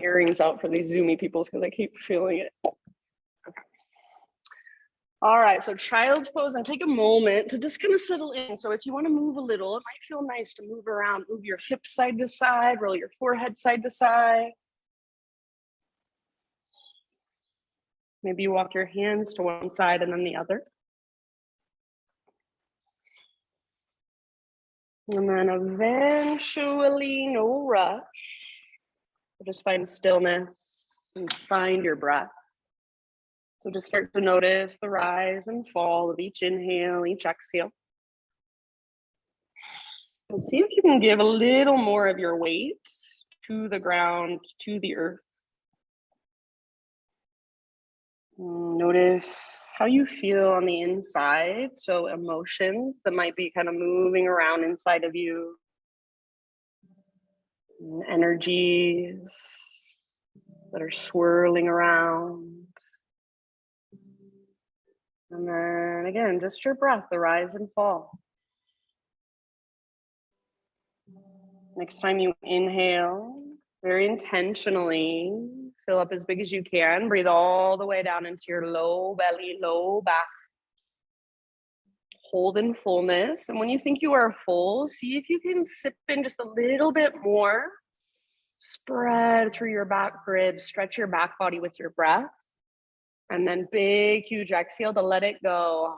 earrings out for these Zoomy peoples because I keep feeling it. Okay. All right, so child's pose, and take a moment to just kind of settle in. So if you want to move a little, it might feel nice to move around, move your hips side to side, roll your forehead side to side. Maybe you walk your hands to one side and then the other. And then eventually, no rush, just find stillness and find your breath. So just start to notice the rise and fall of each inhale, each exhale. And see if you can give a little more of your weight to the ground, to the earth. Notice how you feel on the inside. So emotions that might be kind of moving around inside of you. Energies that are swirling around. And then again, just your breath, the rise and fall. Next time you inhale, very intentionally, fill up as big as you can. Breathe all the way down into your low belly, low back. Hold in fullness. And when you think you are full, see if you can sip in just a little bit more. Spread through your back ribs, stretch your back body with your breath. And then big, huge exhale to let it go.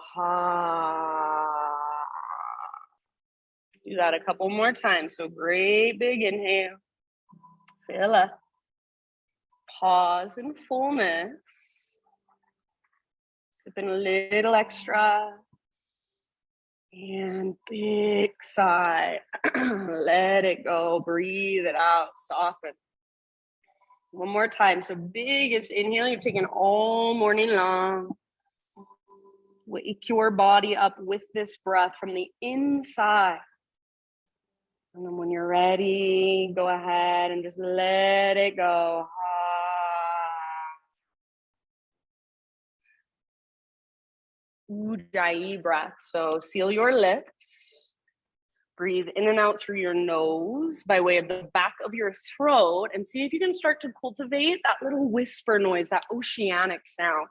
Do that a couple more times. So great big inhale. Fill up. Pause in fullness. Sip in a little extra. And big sigh. Let it go. Breathe it out. Soften. One more time. So biggest inhale. You've taken all morning long. Wake your body up with this breath from the inside. And then when you're ready, go ahead and just let it go. Ujjayi breath. So seal your lips. Breathe in and out through your nose by way of the back of your throat. And see if you can start to cultivate that little whisper noise, that oceanic sound.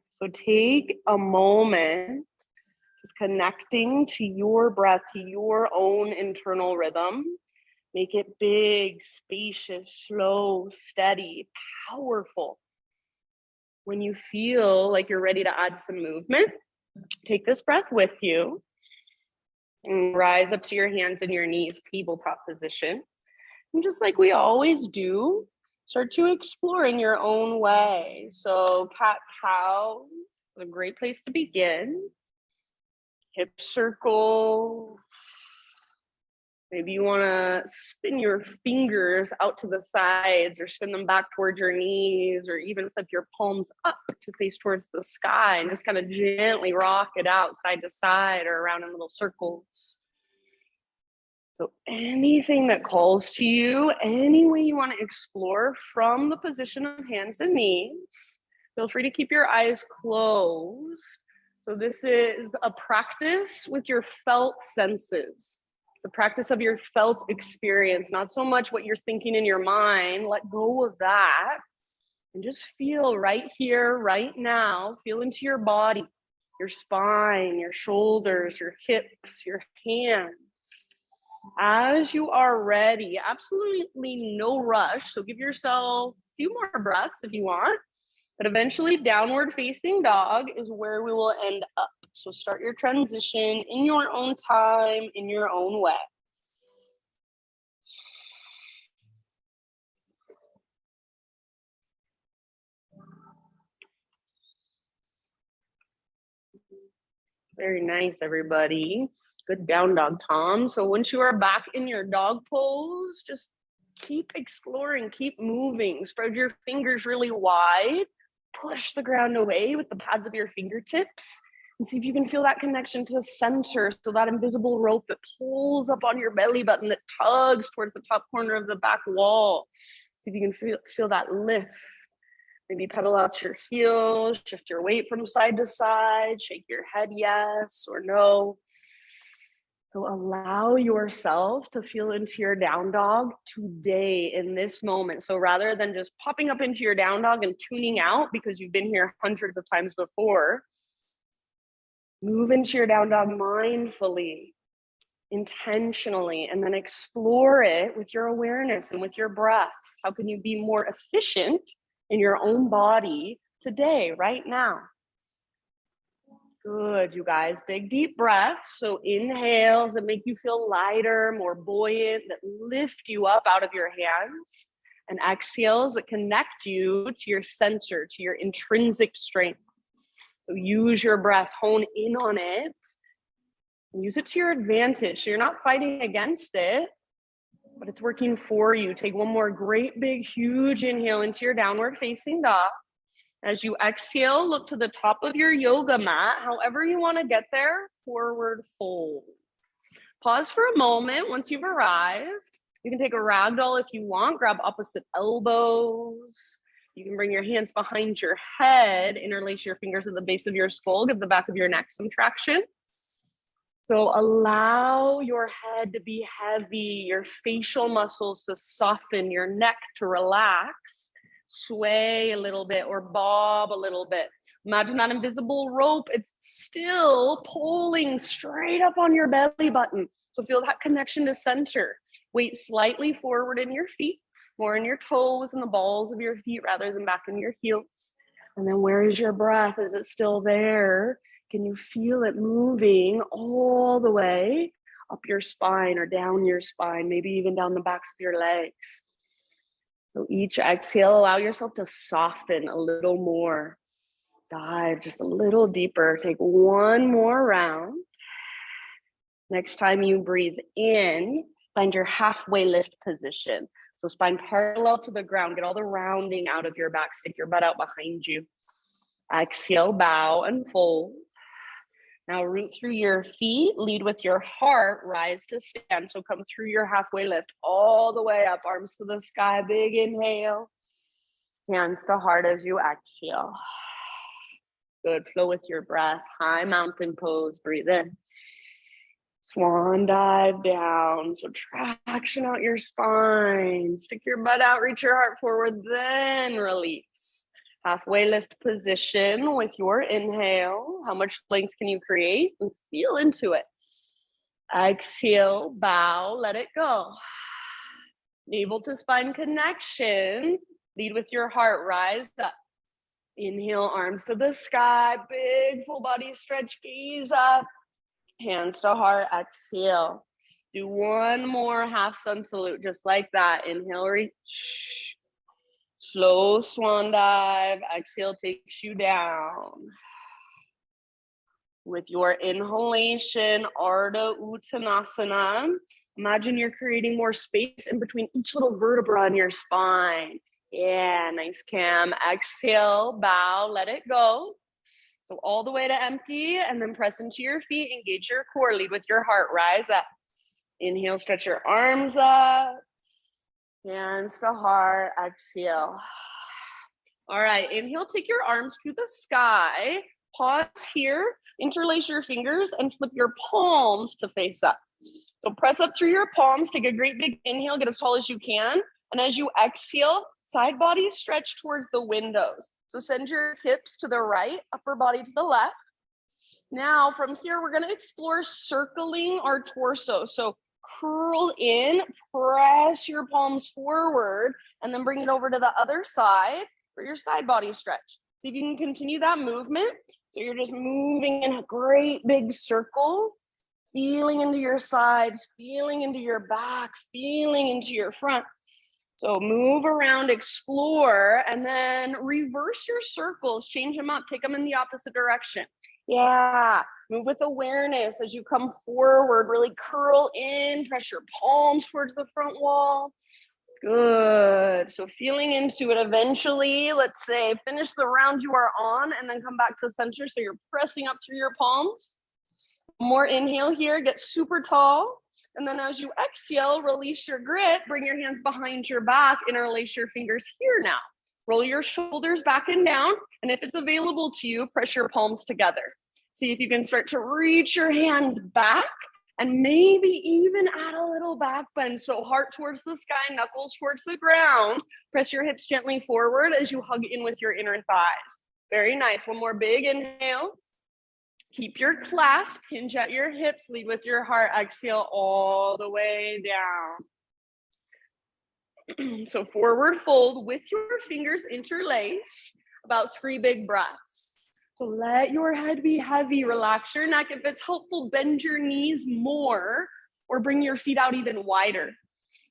So take a moment, just connecting to your breath, to your own internal rhythm. Make it big, spacious, slow, steady, powerful. When you feel like you're ready to add some movement, take this breath with you and rise up to your hands and your knees, tabletop position. And just like we always do, start to explore in your own way. So cat-cow is a great place to begin. Hip circles. Maybe you want to spin your fingers out to the sides or spin them back towards your knees, or even flip your palms up to face towards the sky and just kind of gently rock it out side to side or around in little circles. So anything that calls to you, any way you want to explore from the position of hands and knees, feel free to keep your eyes closed. So this is a practice with your felt senses, the practice of your felt experience, not so much what you're thinking in your mind. Let go of that and just feel right here, right now. Feel into your body, your spine, your shoulders, your hips, your hands. As you are ready, absolutely no rush. So give yourself a few more breaths if you want, but eventually downward facing dog is where we will end up. So start your transition in your own time, in your own way. Very nice, everybody. Good down dog, Tom. So once you are back in your dog pose, just keep exploring, keep moving. Spread your fingers really wide. Push the ground away with the pads of your fingertips. And see if you can feel that connection to the center. So that invisible rope that pulls up on your belly button, that tugs towards the top corner of the back wall. See if you can feel that lift. Maybe pedal out your heels, shift your weight from side to side, shake your head yes or no. So allow yourself to feel into your down dog today in this moment. So rather than just popping up into your down dog and tuning out because you've been here hundreds of times before, move into your down dog mindfully, intentionally, and then explore it with your awareness and with your breath. How can you be more efficient in your own body today, right now? Good, you guys. Big, deep breaths. So inhales that make you feel lighter, more buoyant, that lift you up out of your hands. And exhales that connect you to your center, to your intrinsic strength. So use your breath, hone in on it. Use it to your advantage. So you're not fighting against it, but it's working for you. Take one more great, big, huge inhale into your downward facing dog. As you exhale, look to the top of your yoga mat. However you want to get there, forward fold. Pause for a moment once you've arrived. You can take a ragdoll if you want. Grab opposite elbows. You can bring your hands behind your head. Interlace your fingers at the base of your skull. Give the back of your neck some traction. So allow your head to be heavy, your facial muscles to soften, your neck to relax. Sway a little bit or bob a little bit. Imagine that invisible rope. It's still pulling straight up on your belly button. So feel that connection to center. Weight slightly forward in your feet, more in your toes and the balls of your feet rather than back in your heels. And then where is your breath? Is it still there? Can you feel it moving all the way up your spine or down your spine, maybe even down the backs of your legs? So each exhale, allow yourself to soften a little more. Dive just a little deeper. Take one more round. Next time you breathe in, find your halfway lift position. So spine parallel to the ground. Get all the rounding out of your back. Stick your butt out behind you. Exhale, bow and fold. Now root through your feet, lead with your heart, rise to stand. So come through your halfway lift all the way up, arms to the sky, big inhale. Hands to heart as you exhale. Good, flow with your breath. High mountain pose, breathe in. Swan dive down. So traction out your spine. Stick your butt out, reach your heart forward, then release. Halfway lift position with your inhale. How much length can you create? And feel into it. Exhale, bow, let it go. Navel to spine connection. Lead with your heart, rise up. Inhale, arms to the sky. Big full body stretch, gaze up. Hands to heart, exhale. Do one more half sun salute, just like that. Inhale, reach. Slow swan dive. Exhale takes you down. With your inhalation, Ardha Uttanasana. Imagine you're creating more space in between each little vertebra in your spine. Yeah, nice, Cam. Exhale, bow, let it go. So all the way to empty, and then press into your feet, engage your core, lead with your heart, rise up. Inhale, stretch your arms up. Hands to heart, exhale. All right, inhale, take your arms to the sky. Pause here, interlace your fingers, and flip your palms to face up. So press up through your palms, take a great big inhale, get as tall as you can. And as you exhale, side body stretch towards the windows. So send your hips to the right, upper body to the left. Now from here, we're gonna explore circling our torso. So curl in, press your palms forward, and then bring it over to the other side for your side body stretch. See if you can continue that movement. So you're just moving in a great big circle, feeling into your sides, feeling into your back, feeling into your front. So move around, explore, and then reverse your circles, change them up, take them in the opposite direction. Yeah, move with awareness as you come forward, really curl in, press your palms towards the front wall. Good, so feeling into it eventually, let's say, finish the round you are on and then come back to center. So you're pressing up through your palms. More inhale here, get super tall. And then as you exhale, release your grip, bring your hands behind your back, interlace your fingers here now. Roll your shoulders back and down. And if it's available to you, press your palms together. See if you can start to reach your hands back And maybe even add a little back bend. So heart towards the sky, knuckles towards the ground. Press your hips gently forward as you hug in with your inner thighs. Very nice. One more big inhale. Keep your clasp, hinge at your hips, lead with your heart. Exhale all the way down. So forward fold with your fingers interlace, about 3 big breaths. So let your head be heavy, relax your neck. If it's helpful, bend your knees more or bring your feet out even wider.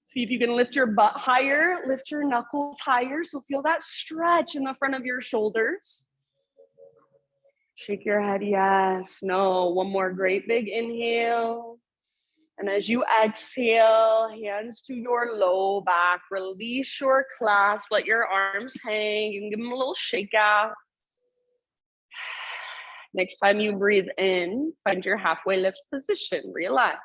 See if you can lift your butt higher, lift your knuckles higher. So feel that stretch in the front of your shoulders. Shake your head, yes, no. One more great big inhale. And as you exhale, hands to your low back, release your clasp, let your arms hang. You can give them a little shake out. Next time you breathe in, find your halfway lift position, relax.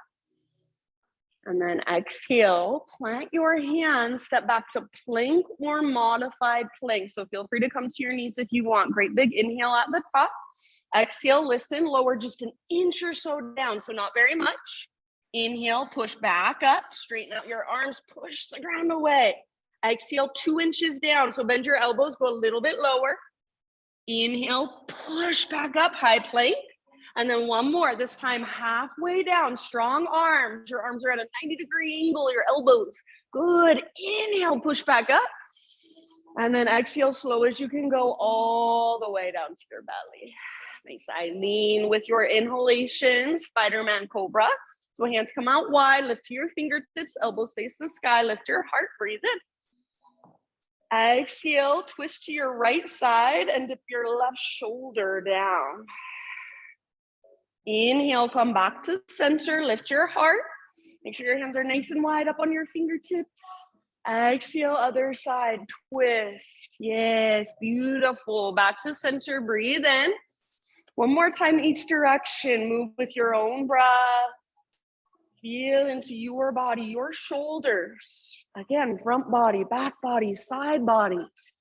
And then exhale, plant your hands, step back to plank or modified plank. So feel free to come to your knees if you want. Great big inhale at the top. Exhale, listen, lower just an inch or so down, so not very much. Inhale, push back up, straighten out your arms, push the ground away. Exhale, 2 inches down, so bend your elbows, go a little bit lower. Inhale, push back up, high plank. And then one more, this time halfway down, strong arms. Your arms are at a 90-degree angle, your elbows. Good. Inhale, push back up. And then exhale, slow as you can go all the way down to your belly. Nice side lean with your inhalation, Spiderman Cobra. So hands come out wide, lift to your fingertips, elbows face the sky, lift your heart, breathe in. Exhale, twist to your right side and dip your left shoulder down. Inhale, come back to center, lift your heart. Make sure your hands are nice and wide up on your fingertips. Exhale, other side, twist. Yes, beautiful. Back to center, breathe in. One more time each direction, move with your own breath. Feel into your body, your shoulders. Again, front body, back body, side bodies.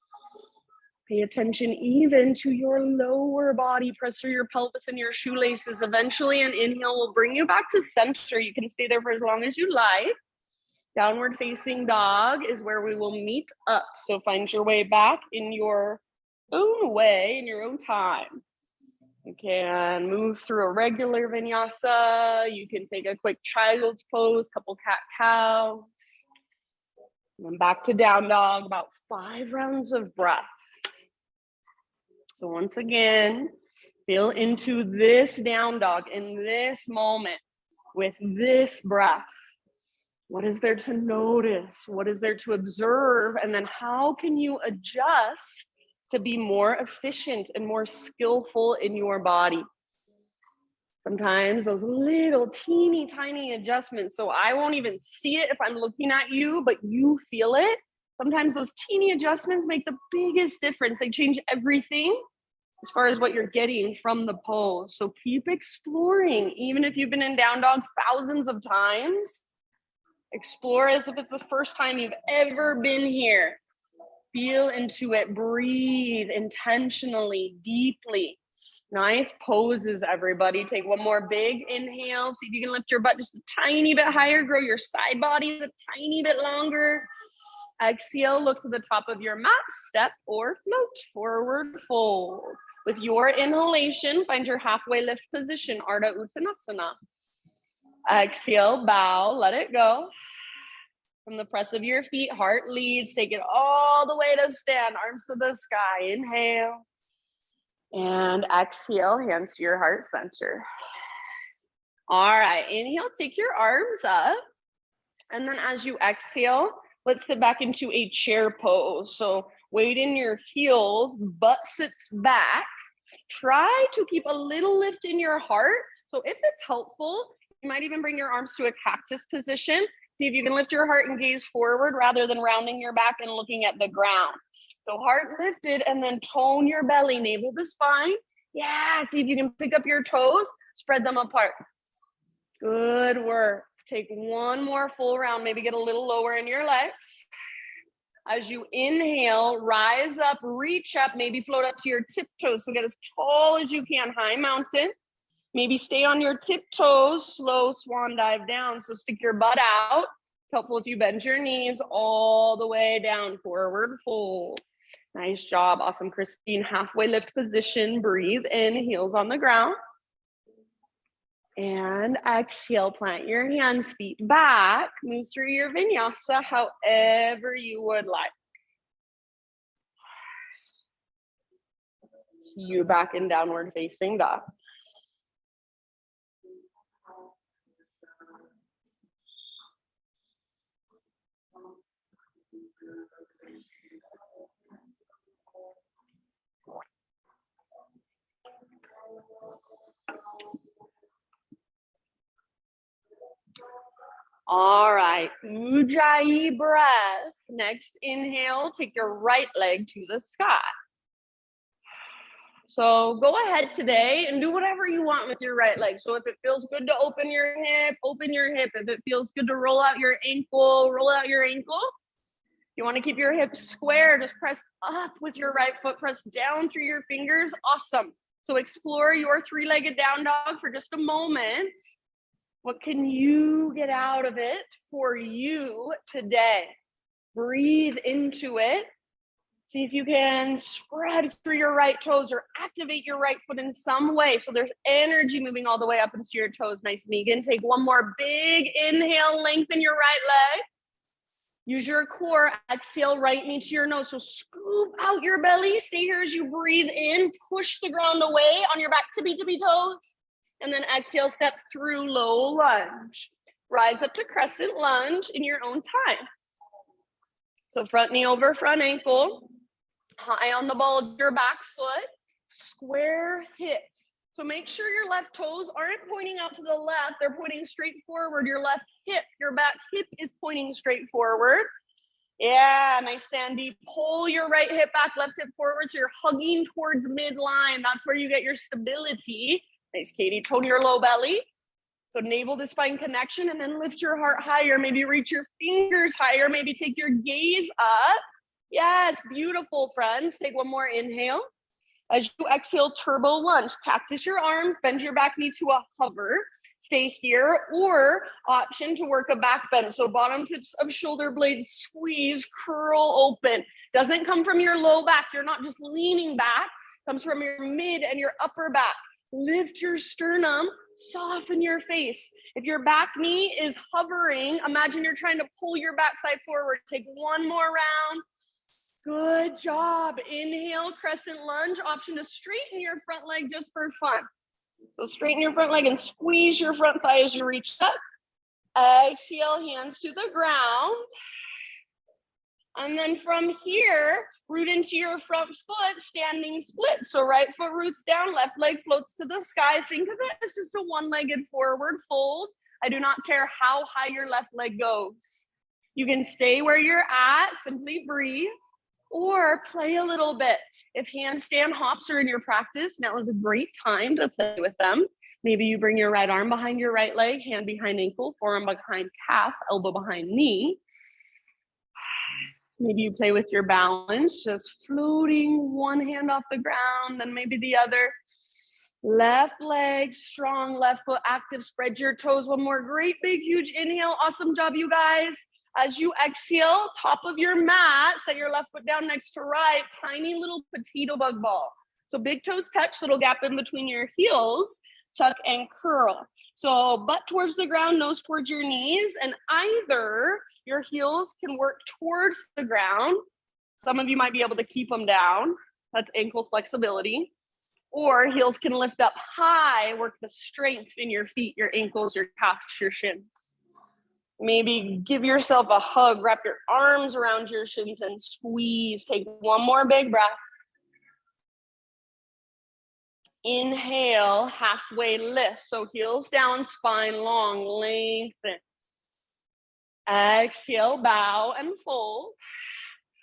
Pay attention even to your lower body. Press through your pelvis and your shoelaces. Eventually, an inhale will bring you back to center. You can stay there for as long as you like. Downward facing dog is where we will meet up. So find your way back in your own way, in your own time. You can move through a regular vinyasa. You can take a quick child's pose, couple cat-cows. And then back to down dog, about 5 rounds of breath. So once again, feel into this down dog in this moment with this breath. What is there to notice? What is there to observe? And then how can you adjust to be more efficient and more skillful in your body? Sometimes those little teeny tiny adjustments, so I won't even see it if I'm looking at you, but you feel it. Sometimes those teeny adjustments make the biggest difference. They change everything as far as what you're getting from the pose. So keep exploring. Even if you've been in down dog thousands of times, explore as if it's the first time you've ever been here. Feel into it, breathe intentionally, deeply. Nice poses, everybody. Take one more big inhale. See if you can lift your butt just a tiny bit higher. Grow your side body a tiny bit longer. Exhale, look to the top of your mat. Step or float, forward fold. With your inhalation, find your halfway lift position, Ardha Uttanasana. Exhale, bow, let it go. From the press of your feet, heart leads, take it all the way to stand, arms to the sky. Inhale. And exhale, hands to your heart center. All right, inhale, take your arms up. And then as you exhale, let's sit back into a chair pose. So weight in your heels, butt sits back. Try to keep a little lift in your heart. So if it's helpful, you might even bring your arms to a cactus position. See if you can lift your heart and gaze forward rather than rounding your back and looking at the ground. So heart lifted and then tone your belly, navel to spine. Yeah, see if you can pick up your toes, spread them apart. Good work. Take one more full round, maybe get a little lower in your legs. As you inhale, rise up, reach up, maybe float up to your tiptoes. So get as tall as you can, high mountain. Maybe stay on your tiptoes, slow swan dive down. So stick your butt out. It's helpful if you bend your knees all the way down, forward fold. Nice job. Awesome, Christine. Halfway lift position. Breathe in, heels on the ground. And exhale, plant your hands, feet back. Move through your vinyasa however you would like. See you back in downward facing dog. All right, Ujjayi breath. Next inhale, take your right leg to the sky. So go ahead today and do whatever you want with your right leg. So if it feels good to open your hip, open your hip. If it feels good to roll out your ankle, roll out your ankle. If you want to keep your hips square, just press up with your right foot, press down through your fingers. Awesome. So explore your three-legged down dog for just a moment. What can you get out of it for you today? Breathe into it. See if you can spread through your right toes or activate your right foot in some way. So there's energy moving all the way up into your toes. Nice, Megan. Take one more big inhale, lengthen your right leg. Use your core. Exhale, right knee to your nose. So scoop out your belly. Stay here as you breathe in. Push the ground away on your back tippy toes. And then exhale, step through low lunge. Rise up to crescent lunge in your own time. So front knee over front ankle. High on the ball of your back foot. Square hips. So make sure your left toes aren't pointing out to the left. They're pointing straight forward. Your left hip, your back hip is pointing straight forward. Yeah, nice, Sandy. Pull your right hip back, left hip forward. So you're hugging towards midline. That's where you get your stability. Nice, Katie. Tone your low belly. So navel to spine connection, and then lift your heart higher. Maybe reach your fingers higher. Maybe take your gaze up. Yes, beautiful, friends. Take one more inhale. As you exhale, turbo lunge. Cactus your arms, bend your back knee to a hover. Stay here, or option to work a back bend. So bottom tips of shoulder blades squeeze, curl open. Doesn't come from your low back. You're not just leaning back. Comes from your mid and your upper back. Lift your sternum, soften your face. If your back knee is hovering, imagine you're trying to pull your backside forward. Take one more round. Good job. Inhale, crescent lunge. Option to straighten your front leg just for fun. So straighten your front leg and squeeze your front thigh as you reach up. Exhale, hands to the ground. And then from here, root into your front foot, standing split. So right foot roots down, left leg floats to the sky. Think of it as just a one-legged forward fold. I do not care how high your left leg goes. You can stay where you're at, simply breathe, or play a little bit. If handstand hops are in your practice, now is a great time to play with them. Maybe you bring your right arm behind your right leg, hand behind ankle, forearm behind calf, elbow behind knee. Maybe you play with your balance, just floating one hand off the ground, then maybe the other. Left leg, strong, left foot active, spread your toes. One more great big huge inhale. Awesome job, you guys. As you exhale, top of your mat, set your left foot down next to right, tiny little potato bug ball. So big toes touch, little gap in between your heels, tuck and curl. So butt towards the ground, nose towards your knees, and either your heels can work towards the ground. Some of you might be able to keep them down. That's ankle flexibility. Or heels can lift up high, work the strength in your feet, your ankles, your calves, your shins. Maybe give yourself a hug, wrap your arms around your shins and squeeze. Take one more big breath. Inhale, halfway lift. So heels down, spine long, lengthen. Exhale, bow and fold.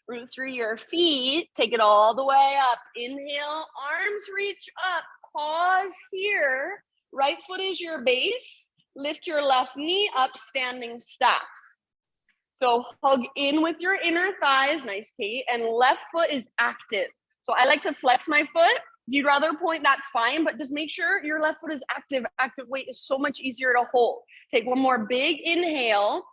Root through your feet. Take it all the way up. Inhale, arms reach up. Pause here. Right foot is your base. Lift your left knee up, standing staff. So hug in with your inner thighs. Nice, Kate. And left foot is active. So I like to flex my foot, If you'd rather point, that's fine, but just make sure your left foot is active. Active weight is so much easier to hold. Take one more big inhale.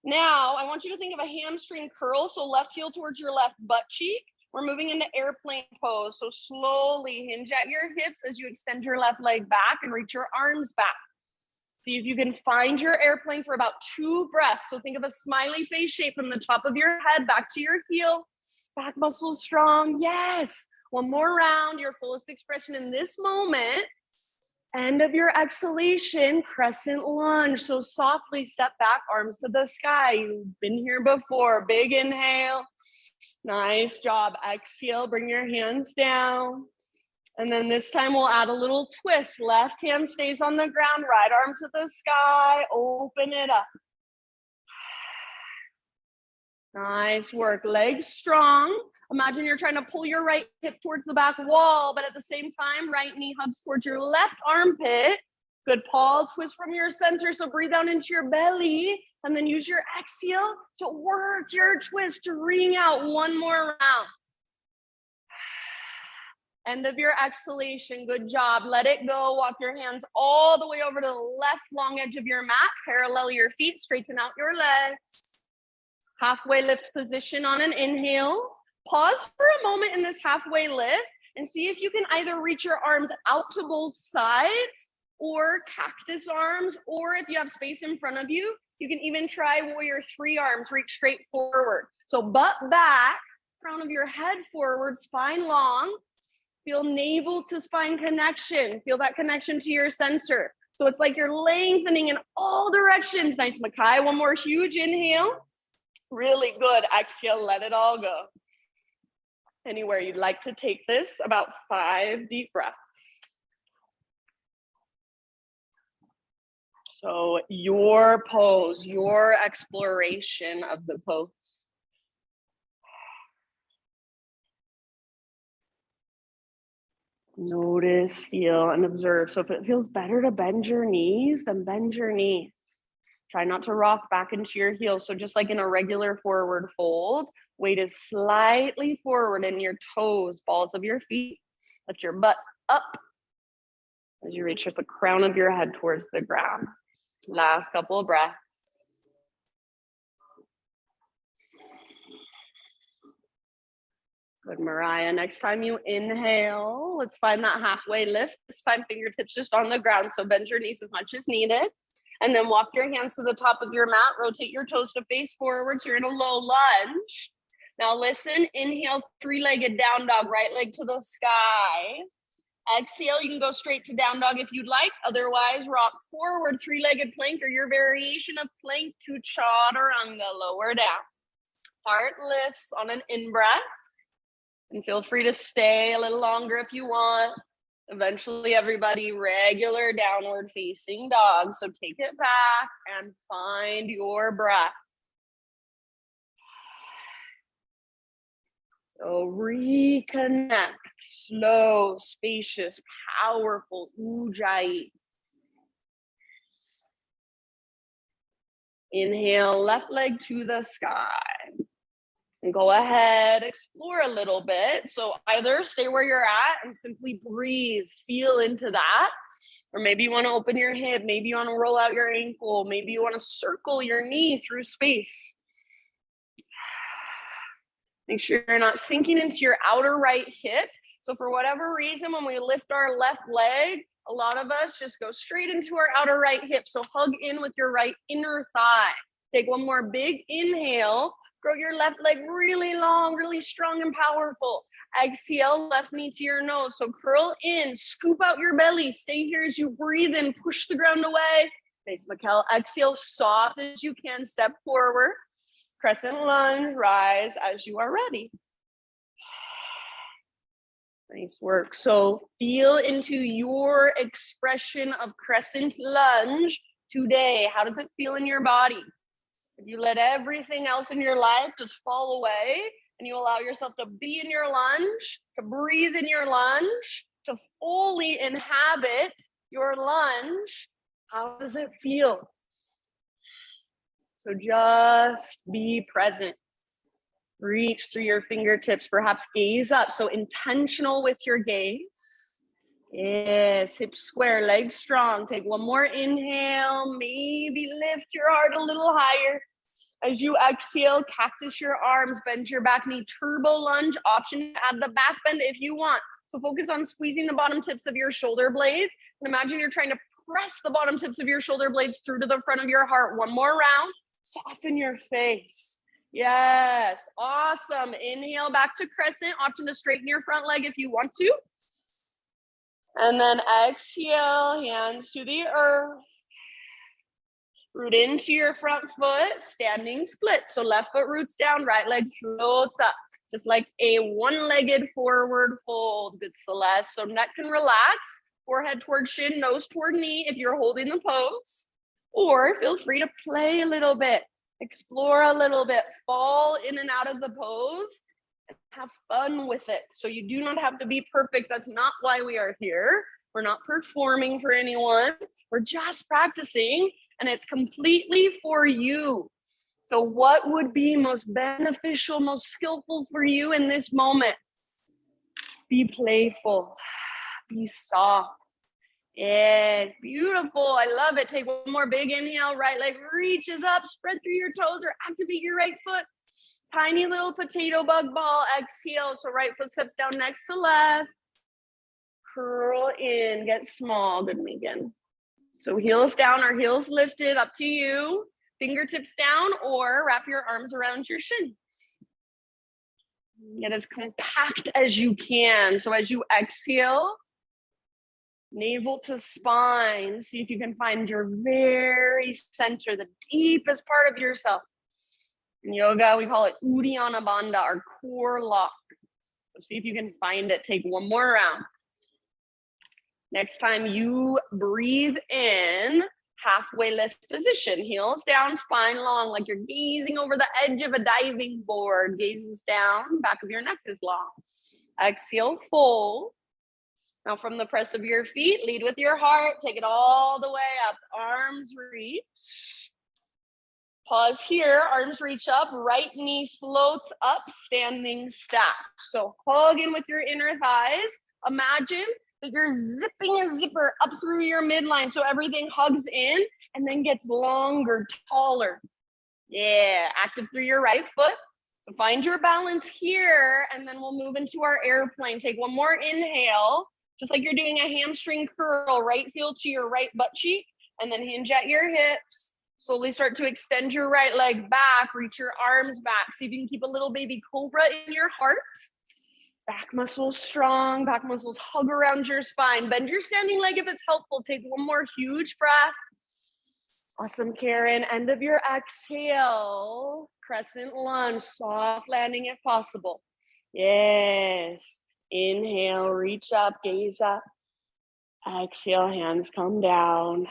Now, I want you to think of a hamstring curl. So left heel towards your left butt cheek. We're moving into airplane pose. So slowly hinge at your hips as you extend your left leg back and reach your arms back. See if you can find your airplane for about 2 breaths. So think of a smiley face shape from the top of your head back to your heel. Back muscles strong. Yes. One more round, your fullest expression in this moment. End of your exhalation, crescent lunge. So softly step back, arms to the sky. You've been here before. Big inhale. Nice job. Exhale, bring your hands down. And then this time we'll add a little twist. Left hand stays on the ground, right arm to the sky. Open it up. Nice work. Legs strong. Imagine you're trying to pull your right hip towards the back wall, but at the same time, right knee hugs towards your left armpit. Good, Paul. Twist from your center. So breathe down into your belly and then use your exhale to work your twist to ring out one more round. End of your exhalation. Good job. Let it go. Walk your hands all the way over to the left long edge of your mat. Parallel your feet. Straighten out your legs. Halfway lift position on an inhale. Pause for a moment in this halfway lift and see if you can either reach your arms out to both sides or cactus arms, or if you have space in front of you, you can even try warrior 3 arms, reach straight forward. So butt back, crown of your head forward, spine long. Feel navel to spine connection. Feel that connection to your center. So it's like you're lengthening in all directions. Nice, Makai. One more huge inhale. Really good. Exhale, let it all go. Anywhere you'd like to take this, about 5 deep breaths. So your pose, your exploration of the pose. Notice, feel, and observe. So if it feels better to bend your knees, then bend your knees. Try not to rock back into your heels. So just like in a regular forward fold, weight is slightly forward in your toes, balls of your feet. Lift your butt up as you reach the crown of your head towards the ground. Last couple of breaths. Good, Mariah. Next time you inhale, let's find that halfway lift. This time fingertips just on the ground, so bend your knees as much as needed. And then walk your hands to the top of your mat. Rotate your toes to face forward, so you're in a low lunge. Now listen, inhale, 3-legged down dog, right leg to the sky. Exhale, you can go straight to down dog if you'd like. Otherwise, rock forward, 3-legged plank, or your variation of plank to chaturanga, lower down. Heart lifts on an in-breath. And feel free to stay a little longer if you want. Eventually, everybody, regular downward facing dog. So take it back and find your breath. So reconnect, slow, spacious, powerful ujjayi. Inhale, left leg to the sky. And go ahead, explore a little bit. So either stay where you're at and simply breathe, feel into that. Or maybe you want to open your hip. Maybe you want to roll out your ankle. Maybe you want to circle your knee through space. Make sure you're not sinking into your outer right hip. So for whatever reason, when we lift our left leg, a lot of us just go straight into our outer right hip. So hug in with your right inner thigh. Take one more big inhale. Grow your left leg really long, really strong and powerful. Exhale, left knee to your nose. So curl in, scoop out your belly. Stay here as you breathe in, push the ground away. Nice, Mikkel. Exhale, soft as you can, step forward. Crescent lunge, rise as you are ready. Nice work. So feel into your expression of crescent lunge today. How does it feel in your body? If you let everything else in your life just fall away and you allow yourself to be in your lunge, to breathe in your lunge, to fully inhabit your lunge, how does it feel? So just be present. Reach through your fingertips, perhaps gaze up. So intentional with your gaze. Yes, hips square, legs strong. Take one more inhale. Maybe lift your heart a little higher. As you exhale, cactus your arms, bend your back knee, turbo lunge, option to add the back bend if you want. So focus on squeezing the bottom tips of your shoulder blades. And imagine you're trying to press the bottom tips of your shoulder blades through to the front of your heart. One more round. Soften your face. Yes, awesome. Inhale back to crescent. Option to straighten your front leg if you want to. And then exhale, hands to the earth. Root into your front foot, standing split. So left foot roots down, right leg floats up. Just like a one-legged forward fold. Good, Celeste. So neck can relax. Forehead toward shin, nose toward knee if you're holding the pose. Or feel free to play a little bit. Explore a little bit. Fall in and out of the pose. And have fun with it. So you do not have to be perfect. That's not why we are here. We're not performing for anyone. We're just practicing. And it's completely for you. So what would be most beneficial, most skillful for you in this moment? Be playful, be soft. Yes, beautiful, I love it. Take one more big inhale, right leg reaches up, spread through your toes or activate your right foot. Tiny little potato bug ball, exhale. So right foot steps down next to left. Curl in, get small, good Megan. So heels down or heels lifted, up to you. Fingertips down or wrap your arms around your shins. Get as compact as you can. So as you exhale, navel to spine. See if you can find your very center, the deepest part of yourself. In yoga, we call it Uddiyana Bandha, our core lock. So see if you can find it. Take one more round. Next time you breathe in, halfway lift position, heels down, spine long, like you're gazing over the edge of a diving board. Gazes down, back of your neck is long. Exhale, fold. Now from the press of your feet, lead with your heart, take it all the way up, arms reach. Pause here, arms reach up, right knee floats up, standing stack. So hug in with your inner thighs. Imagine that you're zipping a zipper up through your midline so everything hugs in and then gets longer, taller. Yeah, active through your right foot. So find your balance here and then we'll move into our airplane. Take one more inhale, just like you're doing a hamstring curl, right heel to your right butt cheek and then hinge at your hips. Slowly start to extend your right leg back, reach your arms back. See if you can keep a little baby cobra in your heart. Back muscles strong, back muscles hug around your spine. Bend your standing leg if it's helpful. Take one more huge breath. Awesome, Karen. End of your exhale. Crescent lunge, soft landing if possible. Yes. Inhale, reach up, gaze up. Exhale, hands come down.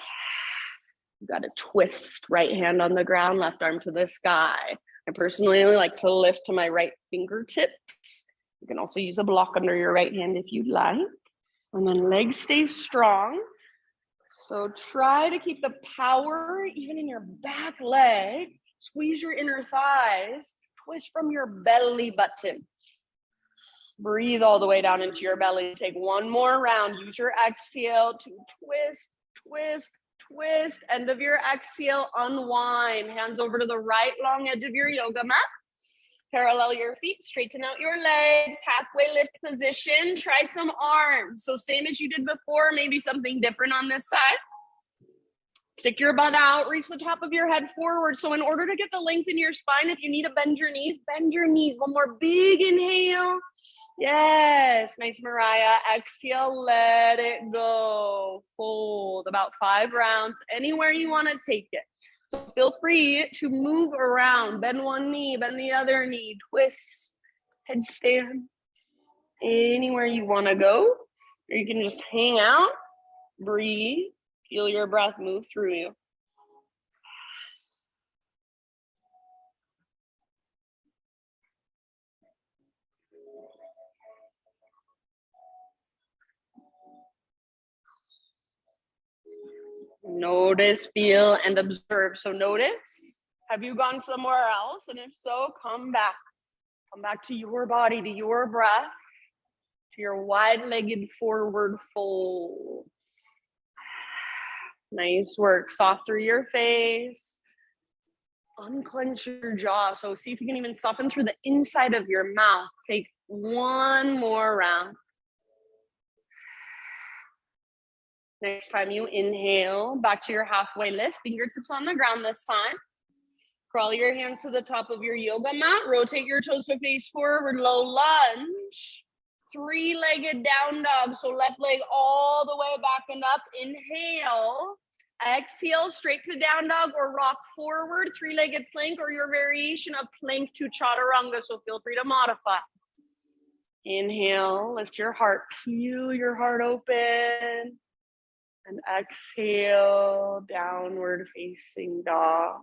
You got to twist, right hand on the ground, left arm to the sky. I personally like to lift to my right fingertips. You can also use a block under your right hand if you'd like. And then legs stay strong. So try to keep the power even in your back leg. Squeeze your inner thighs. Twist from your belly button. Breathe all the way down into your belly. Take one more round. Use your exhale to twist, twist, twist. End of your exhale, unwind. Hands over to the right long edge of your yoga mat. Parallel your feet, straighten out your legs, halfway lift position. Try some arms. So same as you did before, maybe something different on this side. Stick your butt out, reach the top of your head forward. So in order to get the length in your spine, if you need to bend your knees, bend your knees. One more big inhale. Yes, nice, Mariah. Exhale, let it go. Fold about 5 rounds, anywhere you want to take it. So feel free to move around, bend one knee, bend the other knee, twist, headstand, anywhere you want to go. Or you can just hang out, breathe, feel your breath move through you. Notice, feel, and observe. So notice, have you gone somewhere else? And if so, come back. Come back to your body, to your breath, to your wide-legged forward fold. Nice work. Soft through your face. Unclench your jaw. So see if you can even soften through the inside of your mouth. Take one more round. Next time you inhale, back to your halfway lift. Fingertips on the ground this time. Crawl your hands to the top of your yoga mat. Rotate your toes to face forward. Low lunge. Three-legged down dog. So left leg all the way back and up. Inhale. Exhale, straight to down dog or rock forward. Three-legged plank or your variation of plank to chaturanga. So feel free to modify. Inhale, lift your heart. Peel your heart open. And exhale, downward facing dog.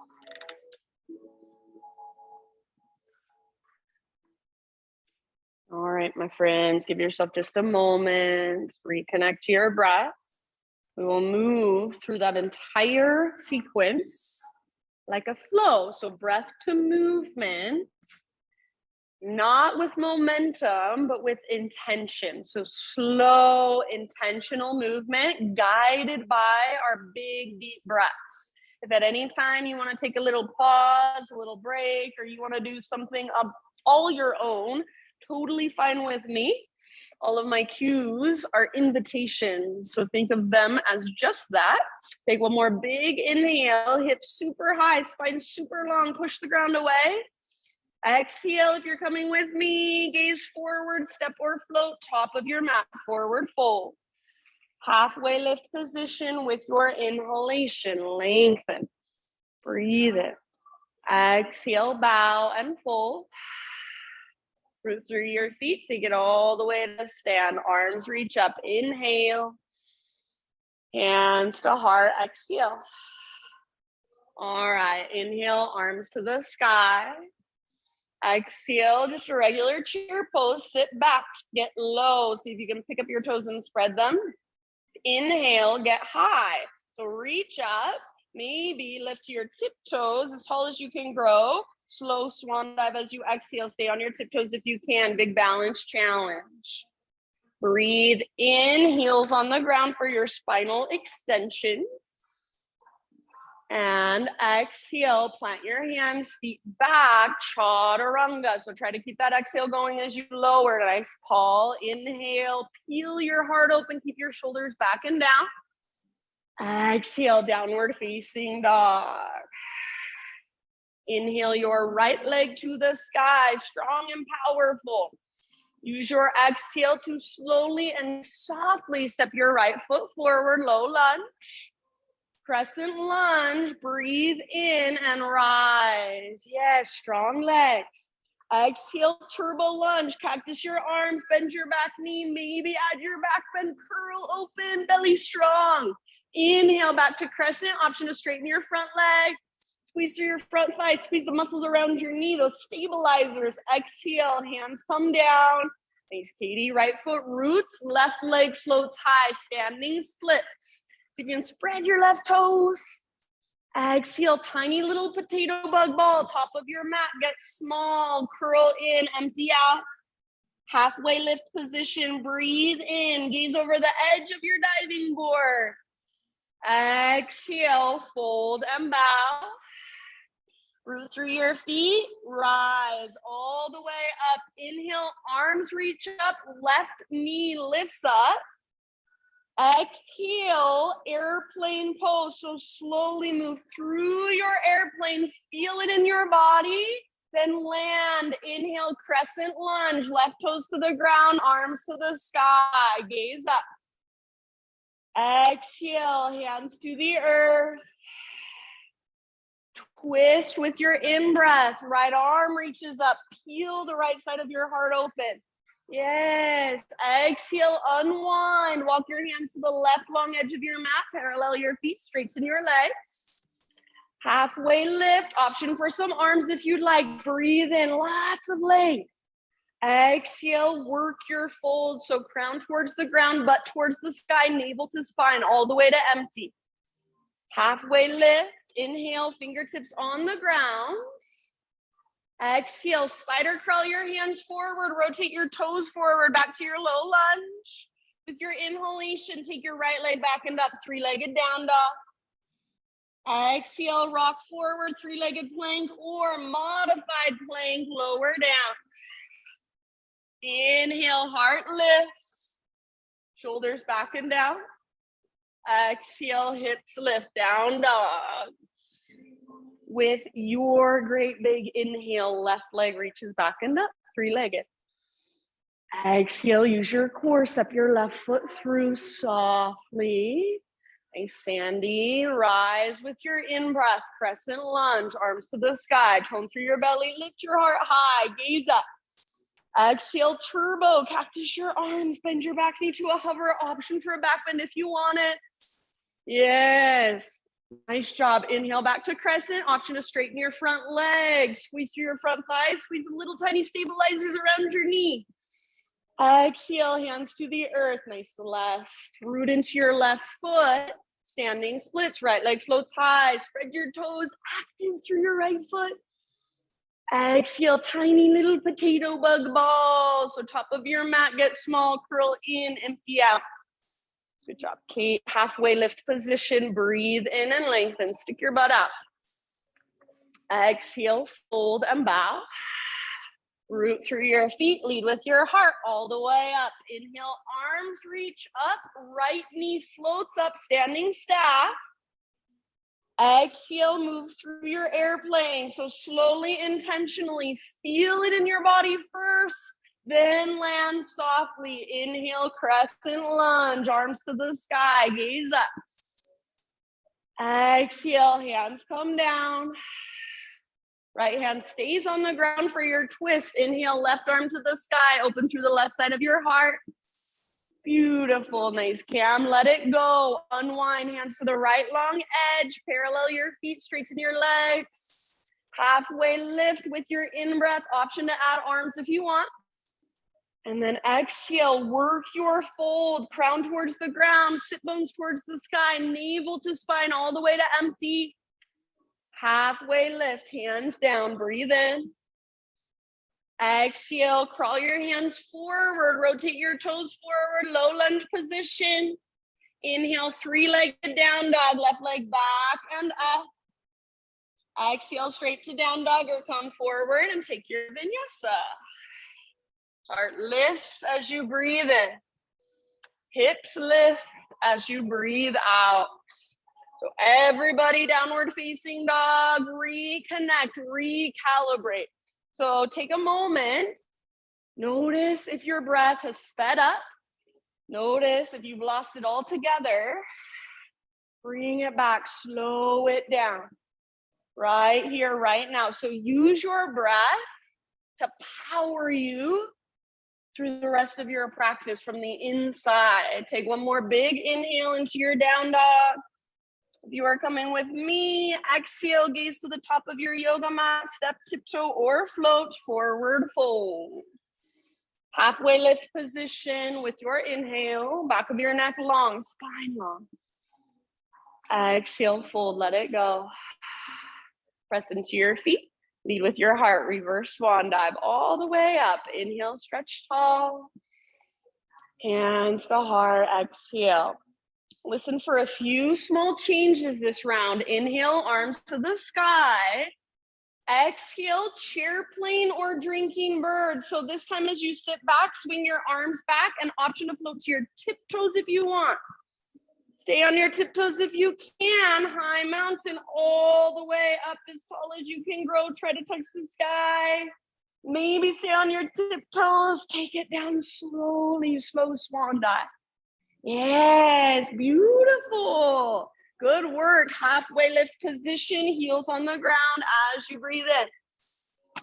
All right, my friends, give yourself just a moment. Reconnect to your breath. We will move through that entire sequence like a flow. So breath to movement, not with momentum, but with intention. So slow, intentional movement guided by our big, deep breaths. If at any time you want to take a little pause, a little break, or you want to do something of all your own, totally fine with me. All of my cues are invitations. So think of them as just that. Take one more big inhale, hips super high, spine super long, push the ground away. Exhale, if you're coming with me, gaze forward, step or float, top of your mat, forward fold. Halfway lift position with your inhalation, lengthen. Breathe it. Exhale, bow and fold. Root through your feet, take it all the way to stand. Arms reach up, inhale. Hands to heart, exhale. All right, inhale, arms to the sky. Exhale, just a regular chair pose, sit back, get low. See if you can pick up your toes and spread them. Inhale, get high. So reach up, maybe lift your tiptoes as tall as you can grow. Slow swan dive as you exhale. Stay on your tiptoes if you can. Big balance challenge. Breathe in, heels on the ground for your spinal extension. And exhale, plant your hands, feet back, chaturanga. So try to keep that exhale going as you lower. Nice Paul. Inhale, peel your heart open, keep your shoulders back and down. Exhale, downward facing dog. Inhale your right leg to the sky, strong and powerful. Use your exhale to slowly and softly step your right foot forward, low lunge. Crescent lunge, breathe in and rise. Yes, strong legs. Exhale, turbo lunge, cactus your arms, bend your back knee, maybe add your back bend, curl open, belly strong. Inhale, back to crescent, option to straighten your front leg. Squeeze through your front thigh, squeeze the muscles around your knee, those stabilizers. Exhale, hands come down. Nice, Katie, right foot roots, left leg floats high, standing splits. So you can spread your left toes. Exhale, tiny little potato bug ball, top of your mat, get small, curl in, empty out. Halfway lift position, breathe in, gaze over the edge of your diving board. Exhale, fold and bow. Root through your feet, rise all the way up. Inhale, arms reach up, left knee lifts up. Exhale, airplane pose. So slowly move through your airplane, feel it in your body, then land. Inhale, crescent lunge, left toes to the ground, arms to the sky, gaze up. Exhale, hands to the earth. Twist with your in-breath. Right arm reaches up. Peel the right side of your heart open. Yes. Exhale, unwind. Walk your hands to the left long edge of your mat. Parallel your feet, straighten your legs. Halfway lift. Option for some arms if you'd like. Breathe in, lots of length. Exhale, work your fold. So crown towards the ground, butt towards the sky, navel to spine, all the way to empty. Halfway lift. Inhale, fingertips on the ground. Exhale, spider crawl your hands forward, rotate your toes forward, back to your low lunge. With your inhalation, take your right leg back and up, three-legged down dog. Exhale, rock forward, three-legged plank or modified plank, lower down. Inhale, heart lifts, shoulders back and down. Exhale, hips lift, down dog. With your great big inhale, left leg reaches back and up, three-legged. Exhale, use your core, step your left foot through softly. Nice, Sandy. Rise with your in-breath, crescent lunge, arms to the sky, tone through your belly, lift your heart high, gaze up. Exhale, turbo, cactus your arms, bend your back knee to a hover, option for a back bend if you want it. Yes, nice job. Inhale back to crescent, option to straighten your front legs, squeeze through your front thighs, squeeze the little tiny stabilizers around your knee. Exhale, hands to the earth, nice Celeste. Root into your left foot, standing splits, right leg floats high, spread your toes, active through your right foot. Exhale, tiny little potato bug ball. So top of your mat, get small, curl in, empty out. Good job, Kate. Halfway lift position, breathe in and lengthen, stick your butt out. Exhale, fold and bow. Root through your feet, lead with your heart all the way up. Inhale, arms reach up, right knee floats up, standing staff. Exhale, move through your airplane. So slowly, intentionally, feel it in your body first, then land softly. Inhale, crescent lunge, arms to the sky, gaze up. Exhale, hands come down. Right hand stays on the ground for your twist. Inhale, left arm to the sky, open through the left side of your heart. Beautiful, nice, Cam. Let it go. Unwind, hands to the right long edge. Parallel your feet, straighten your legs. Halfway lift with your in-breath. Option to add arms if you want. And then exhale, work your fold. Crown towards the ground, sit bones towards the sky, navel to spine all the way to empty. Halfway lift, hands down, breathe in. Exhale, crawl your hands forward, rotate your toes forward, low lunge position. Inhale, three-legged down dog, left leg back and up. Exhale, straight to down dog or come forward and take your vinyasa. Heart lifts as you breathe in. Hips lift as you breathe out. So everybody downward facing dog, reconnect, recalibrate. So take a moment, notice if your breath has sped up, notice if you've lost it all together, bring it back, slow it down, right here, right now. So use your breath to power you through the rest of your practice from the inside. Take one more big inhale into your down dog. If you are coming with me, exhale, gaze to the top of your yoga mat, step, tiptoe, or float, forward fold. Halfway lift position with your inhale, back of your neck long, spine long. Exhale, fold, let it go. Press into your feet, lead with your heart, reverse swan dive all the way up. Inhale, stretch tall. Hands to heart, exhale. Listen for a few small changes this round. Inhale, arms to the sky. Exhale, chair plane or drinking bird. So this time as you sit back, swing your arms back and option to float to your tiptoes if you want. Stay on your tiptoes if you can. High mountain all the way up as tall as you can grow. Try to touch the sky. Maybe stay on your tiptoes. Take it down slowly, slow swan dive. Yes, beautiful. Good work. Halfway lift position, heels on the ground as you breathe in.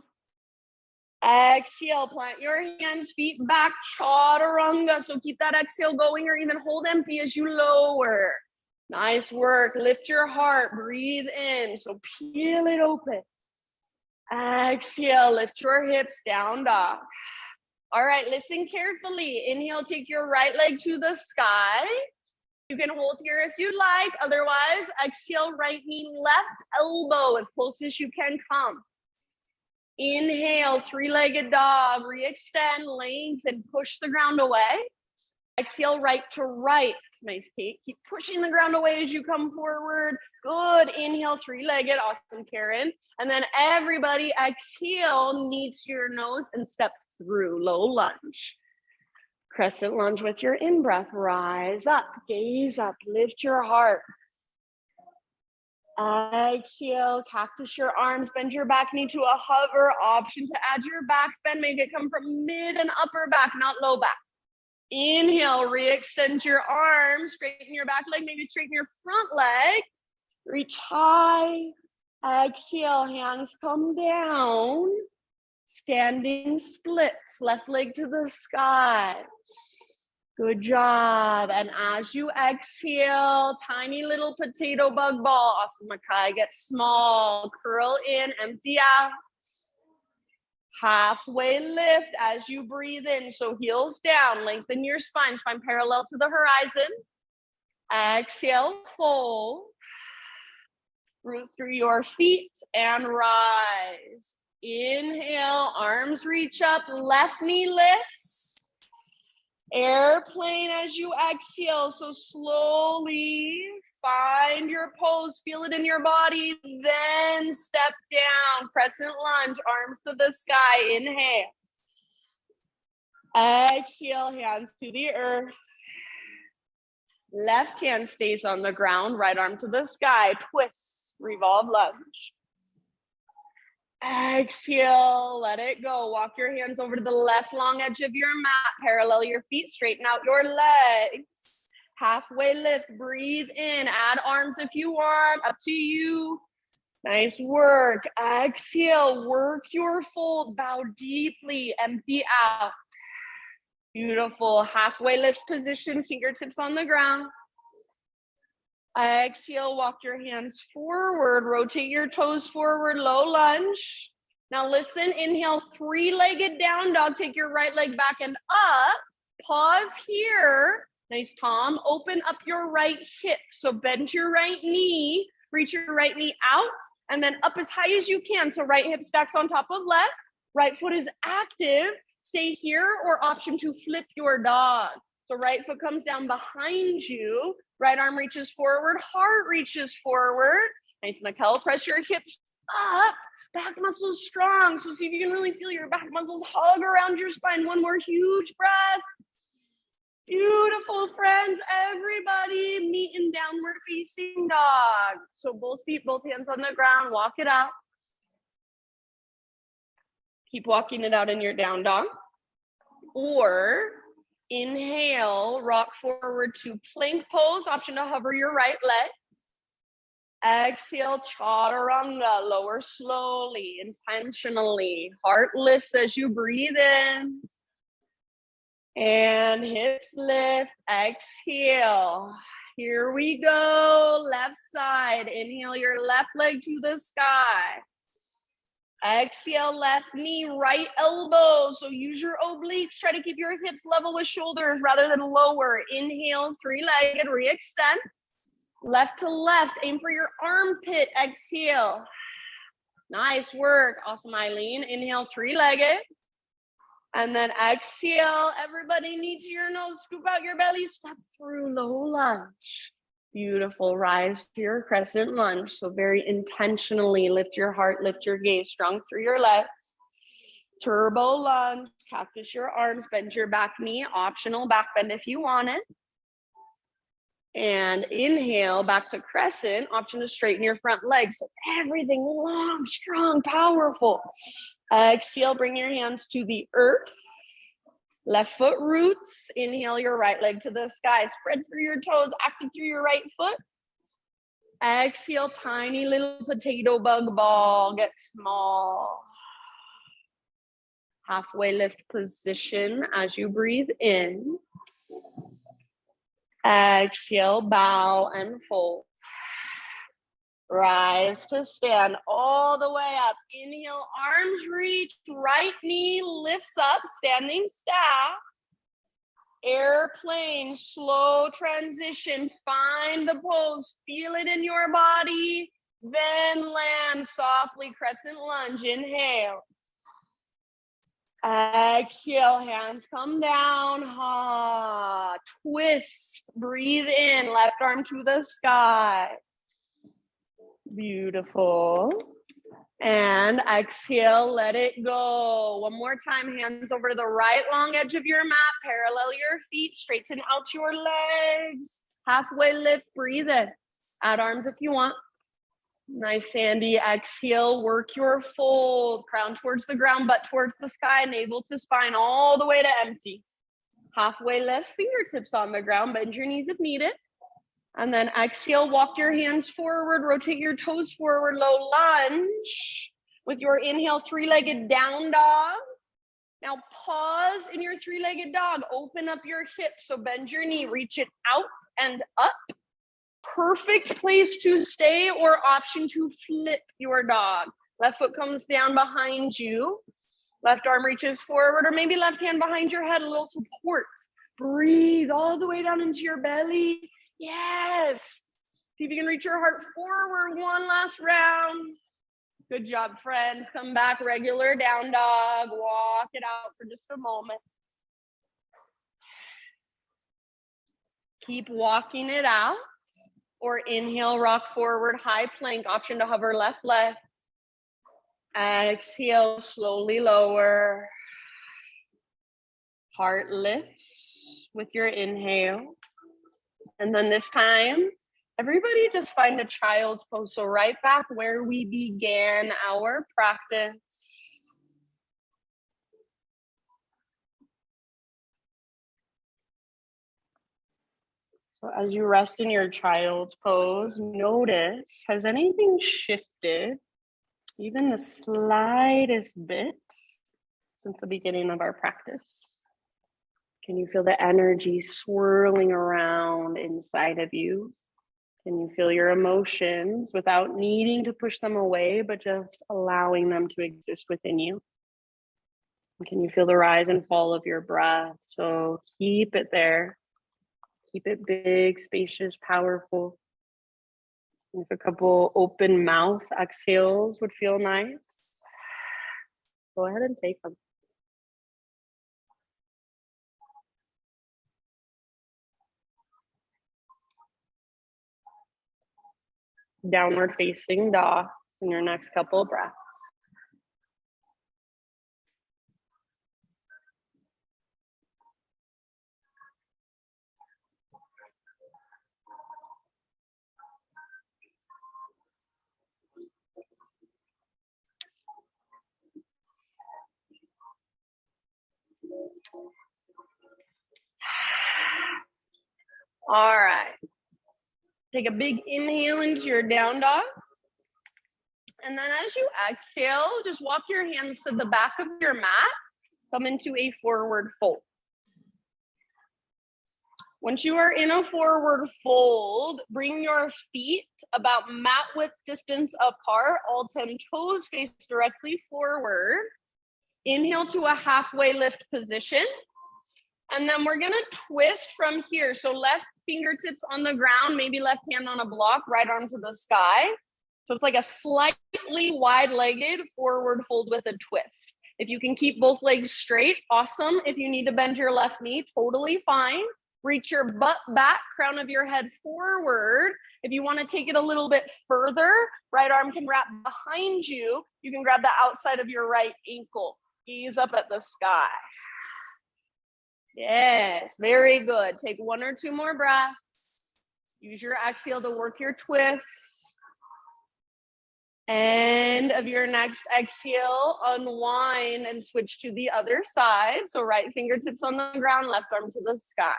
Exhale, plant your hands, feet back, chaturanga. So keep that exhale going or even hold empty as you lower. Nice work. Lift your heart, breathe in. So peel it open. Exhale, lift your hips, down dog. All right, listen carefully. Inhale, take your right leg to the sky. You can hold here if you'd like. Otherwise, exhale, right knee, left elbow as close as you can come. Inhale, three-legged dog. Re-extend, lengthen, push the ground away. Exhale, right to right. Nice, Kate. Keep pushing the ground away as you come forward. Good. Inhale, three-legged. Awesome, Karen. And then everybody exhale, knee to your nose and step through. Low lunge. Crescent lunge with your in-breath. Rise up, gaze up, lift your heart. Exhale, cactus your arms, bend your back knee to a hover. Option to add your back bend. Make it come from mid and upper back, not low back. Inhale, re-extend your arms, straighten your back leg, maybe straighten your front leg. Reach high. Exhale, hands come down. Standing splits, left leg to the sky. Good job. And as you exhale, tiny little potato bug ball. Awesome, Makai. Get small. Curl in, empty out. Halfway lift as you breathe in. So heels down, lengthen your spine parallel to the horizon. Exhale, fold. Root through your feet and rise. Inhale, arms reach up, left knee lifts. Airplane as you exhale, so slowly find your pose, feel it in your body, then step down, crescent lunge, arms to the sky, inhale. Exhale, hands to the earth. Left hand stays on the ground, right arm to the sky, twist, revolve lunge. Exhale, let it go. Walk your hands over to the left long edge of your mat. Parallel your feet, straighten out your legs. Halfway lift, breathe in. Add arms if you want, up to you. Nice work. Exhale, work your fold. Bow deeply, empty out. Beautiful. Halfway lift position, fingertips on the ground. Exhale, walk your hands forward, rotate your toes forward, low lunge. Now listen, inhale, three-legged down dog, take your right leg back and up. Pause here. Nice, Tom. Open up your right hip. So bend your right knee, reach your right knee out, and then up as high as you can. So right hip stacks on top of left, right foot is active. Stay here or option to flip your dog. So right foot comes down behind you. Right arm reaches forward, heart reaches forward. Nice, Nakel, press your hips up. Back muscles strong. So see if you can really feel your back muscles hug around your spine. One more huge breath. Beautiful, friends. Everybody meet in downward facing dog. So both feet, both hands on the ground. Walk it out. Keep walking it out in your down dog. Or inhale, rock forward to plank pose. Option to hover your right leg. Exhale, chaturanga. Lower slowly, intentionally. Heart lifts as you breathe in. And hips lift. Exhale. Here we go. Left side. Inhale your left leg to the sky. Exhale, left knee, right elbow. So use your obliques. Try to keep your hips level with shoulders rather than lower. Inhale, three-legged, re-extend. Left to left, aim for your armpit. Exhale. Nice work. Awesome, Eileen. Inhale, three-legged. And then exhale. Everybody knee to your nose. Scoop out your belly. Step through low lunge. Beautiful. Rise to your crescent lunge. So very intentionally lift your heart, lift your gaze, strong through your legs. Turbo lunge, cactus your arms, bend your back knee, optional back bend if you want it. And inhale, back to crescent, option to straighten your front legs. So everything long, strong, powerful. Exhale, bring your hands to the earth. Left foot roots. Inhale your right leg to the sky. Spread through your toes, active through your right foot. Exhale, tiny little potato bug ball. Get small. Halfway lift position as you breathe in. Exhale, bow and fold. Rise to stand all the way up. Inhale, arms reach, right knee lifts up, standing staff. Airplane, slow transition. Find the pose, feel it in your body. Then land softly, crescent lunge. Inhale. Exhale, hands come down. Ha. Twist, breathe in, left arm to the sky. Beautiful. And exhale, let it go. One more time, hands over to the right long edge of your mat. Parallel your feet, straighten out your legs. Halfway lift, breathe in. Add arms if you want. Nice, Sandy. Exhale, work your fold. Crown towards the ground, butt towards the sky, navel to spine, all the way to empty. Halfway lift, fingertips on the ground, bend your knees if needed. And then exhale, walk your hands forward, rotate your toes forward, low lunge. With your inhale, three-legged down dog. Now pause in your three-legged dog. Open up your hips, so bend your knee, reach it out and up. Perfect place to stay or option to flip your dog. Left foot comes down behind you. Left arm reaches forward, or maybe left hand behind your head, a little support. Breathe all the way down into your belly. Yes. See if you can reach your heart forward. One last round. Good job, friends. Come back, regular down dog. Walk it out for just a moment. Keep walking it out. Or inhale, rock forward, high plank. Option to hover left leg. Exhale, slowly lower. Heart lifts with your inhale. And then this time, everybody just find a child's pose. So right back where we began our practice. So as you rest in your child's pose, notice, has anything shifted, even the slightest bit, since the beginning of our practice? Can you feel the energy swirling around inside of you? Can you feel your emotions without needing to push them away, but just allowing them to exist within you? And can you feel the rise and fall of your breath? So keep it there. Keep it big, spacious, powerful. If a couple open mouth exhales would feel nice, go ahead and take them. Downward facing dog in your next couple of breaths. All right. Take a big inhale into your down dog. And then as you exhale, just walk your hands to the back of your mat. Come into a forward fold. Once you are in a forward fold, bring your feet about mat width distance apart. All 10 toes face directly forward. Inhale to a halfway lift position. And then we're gonna twist from here. So left fingertips on the ground, maybe left hand on a block, right arm to the sky. So it's like a slightly wide-legged forward fold with a twist. If you can keep both legs straight, awesome. If you need to bend your left knee, totally fine. Reach your butt back, crown of your head forward. If you want to take it a little bit further, right arm can wrap behind you. You can grab the outside of your right ankle. Gaze up at the sky. Yes, very good. Take one or two more breaths. Use your exhale to work your twist. End of your next exhale, unwind and switch to the other side. So right fingertips on the ground, left arm to the sky.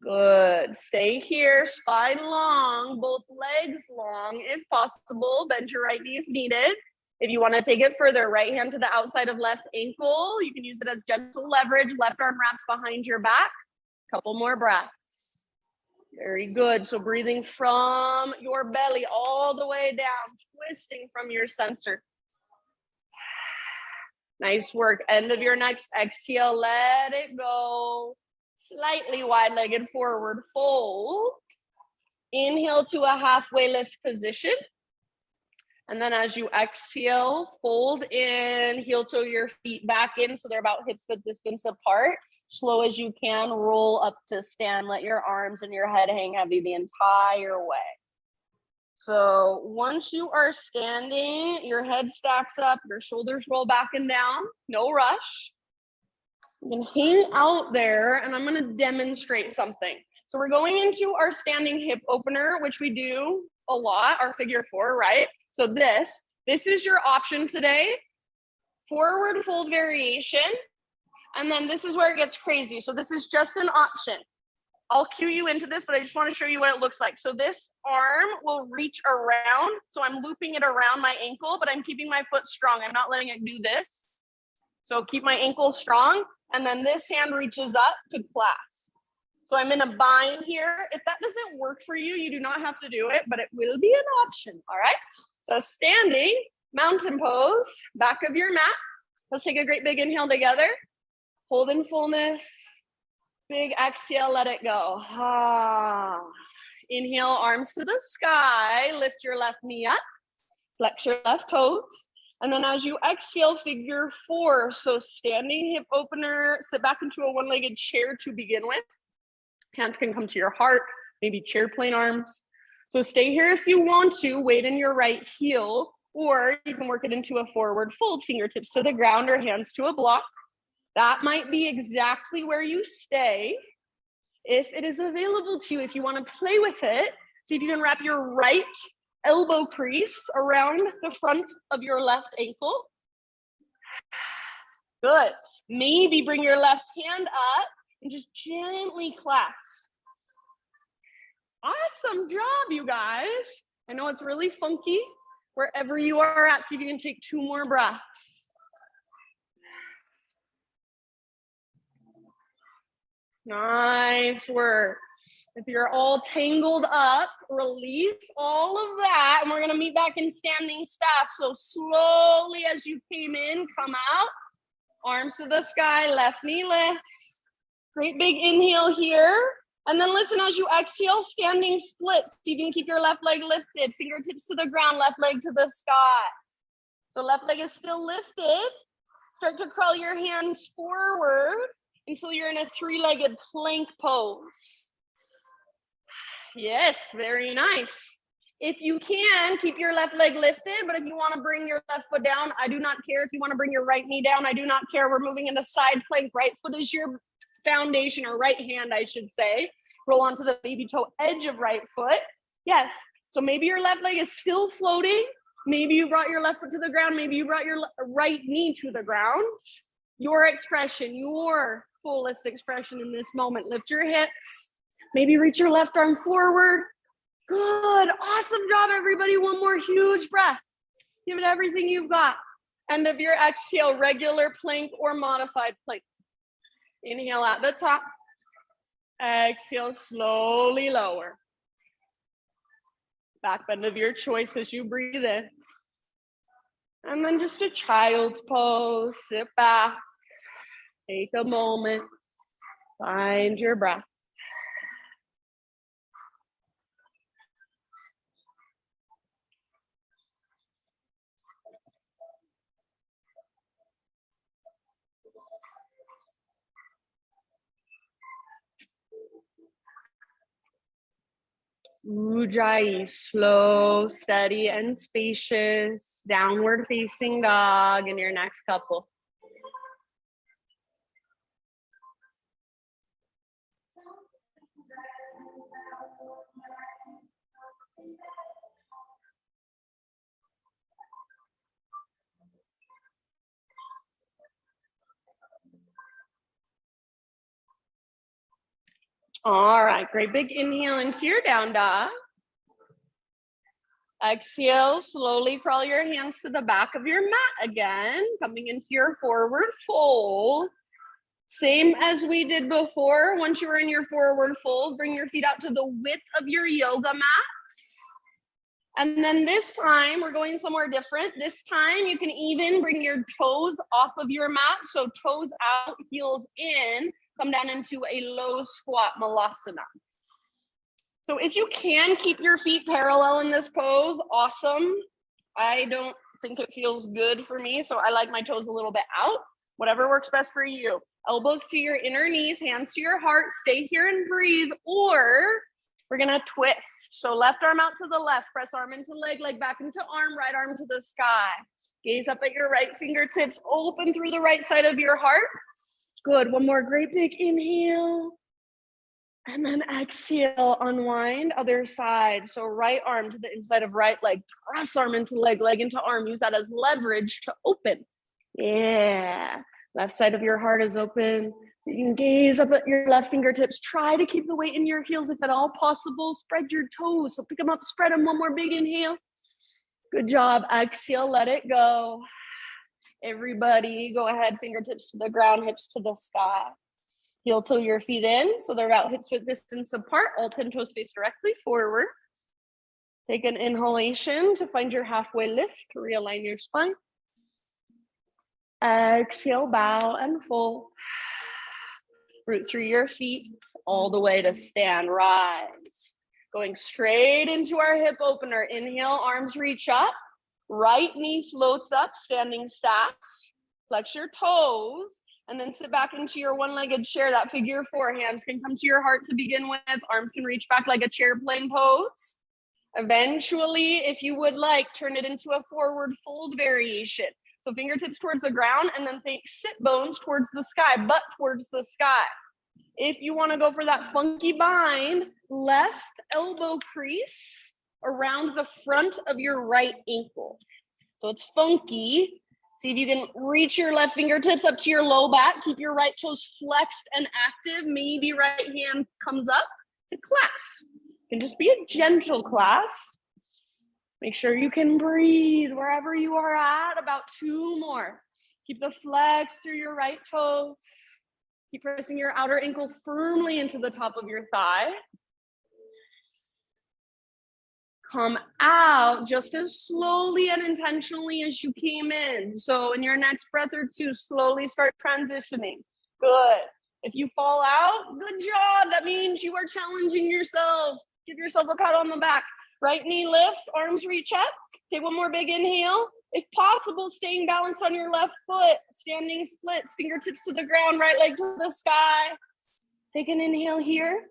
Good. Stay here, spine long, both legs long if possible. Bend your right knee if needed. If you want to take it further, right hand to the outside of left ankle. You can use it as gentle leverage. Left arm wraps behind your back. Couple more breaths. Very good. So breathing from your belly all the way down, twisting from your center. Nice work. End of your next exhale. Let it go. Slightly wide-legged forward fold. Inhale to a halfway lift position. And then as you exhale, fold in, heel toe your feet back in so they're about hip-width distance apart. Slow as you can, roll up to stand. Let your arms and your head hang heavy the entire way. So once you are standing, your head stacks up, your shoulders roll back and down, no rush. You can hang out there, and I'm gonna demonstrate something. So we're going into our standing hip opener, which we do a lot, our figure four, right? So this is your option today. Forward fold variation. And then this is where it gets crazy. So this is just an option. I'll cue you into this, but I just want to show you what it looks like. So this arm will reach around. So I'm looping it around my ankle, but I'm keeping my foot strong. I'm not letting it do this. So keep my ankle strong. And then this hand reaches up to clasp. So I'm in a bind here. If that doesn't work for you, you do not have to do it, but it will be an option, all right? So standing, mountain pose, back of your mat. Let's take a great big inhale together. Hold in fullness. Big exhale, let it go. Ah. Inhale, arms to the sky. Lift your left knee up. Flex your left toes. And then as you exhale, figure four. So standing hip opener, sit back into a one-legged chair to begin with. Hands can come to your heart, maybe chair plane arms. So stay here if you want to, weight in your right heel, or you can work it into a forward fold, fingertips to the ground or hands to a block. That might be exactly where you stay. If it is available to you, if you want to play with it, see if you can wrap your right elbow crease around the front of your left ankle. Good. Maybe bring your left hand up and just gently clasp. Awesome job, you guys. I know it's really funky. Wherever you are at, see if you can take 2 more breaths. Nice work. If you're all tangled up, release all of that. And we're going to meet back in standing staff. So slowly as you came in, come out. Arms to the sky, left knee lifts. Great big inhale here. And then listen, as you exhale, standing splits. So you can keep your left leg lifted. Fingertips to the ground, left leg to the sky. So left leg is still lifted. Start to crawl your hands forward until you're in a 3-legged plank pose. Yes, very nice. If you can, keep your left leg lifted, but if you want to bring your left foot down, I do not care. If you want to bring your right knee down, I do not care. We're moving into side plank. Right foot is your foundation, or right hand, I should say. Roll onto the baby toe edge of right foot. Yes, so maybe your left leg is still floating. Maybe you brought your left foot to the ground. Maybe you brought your right knee to the ground. Your expression, your fullest expression in this moment. Lift your hips. Maybe reach your left arm forward. Good. Awesome job, everybody. One more huge breath. Give it everything you've got. End of your exhale, regular plank or modified plank. Inhale at the top. Exhale, slowly lower. Back bend of your choice as you breathe in. And then just a child's pose. Sit back. Take a moment. Find your breath. Ujjayi, slow, steady, and spacious. Downward facing dog in your next couple. All right, great big inhale into your down dog. Exhale, slowly crawl your hands to the back of your mat again, coming into your forward fold. Same as we did before. Once you were in your forward fold, bring your feet out to the width of your yoga mat. And then this time, we're going somewhere different. This time, you can even bring your toes off of your mat. So toes out, heels in. Come down into a low squat malasana. So if you can keep your feet parallel in this pose, awesome. I don't think it feels good for me, so I like my toes a little bit out. Whatever works best for you. Elbows to your inner knees, hands to your heart. Stay here and breathe, or we're gonna twist. So left arm out to the left, press arm into leg, leg back into arm, right arm to the sky. Gaze up at your right fingertips, open through the right side of your heart. Good, one more great big inhale. And then exhale, unwind, other side. So right arm to the inside of right leg, press arm into leg, leg into arm. Use that as leverage to open. Yeah, left side of your heart is open. You can gaze up at your left fingertips. Try to keep the weight in your heels if at all possible. Spread your toes. So pick them up, spread them. One more big inhale. Good job. Exhale, let it go. Everybody, go ahead. Fingertips to the ground, hips to the sky. Heel toe your feet in, so they're about hips width distance apart. All 10 toes face directly forward. Take an inhalation to find your halfway lift, to realign your spine. Exhale, bow and fold. Root through your feet all the way to stand, rise. Going straight into our hip opener. Inhale, arms reach up. Right knee floats up, standing stack. Flex your toes. And then sit back into your one-legged chair, that figure four. Hands can come to your heart to begin with. Arms can reach back like a chair plane pose. Eventually, if you would like, turn it into a forward fold variation. So fingertips towards the ground, and then think sit bones towards the sky, butt towards the sky. If you want to go for that funky bind, left elbow crease around the front of your right ankle. So it's funky. See if you can reach your left fingertips up to your low back. Keep your right toes flexed and active. Maybe right hand comes up to clasp. It can just be a gentle clasp. Make sure you can breathe wherever you are at. About 2 more. Keep the flex through your right toes. Keep pressing your outer ankle firmly into the top of your thigh. Come out just as slowly and intentionally as you came in. So in your next breath or two, slowly start transitioning. Good. If you fall out, good job. That means you are challenging yourself. Give yourself a pat on the back. Right knee lifts, arms reach up. Take one more big inhale. If possible, staying balanced on your left foot. Standing splits, fingertips to the ground, right leg to the sky. Take an inhale here.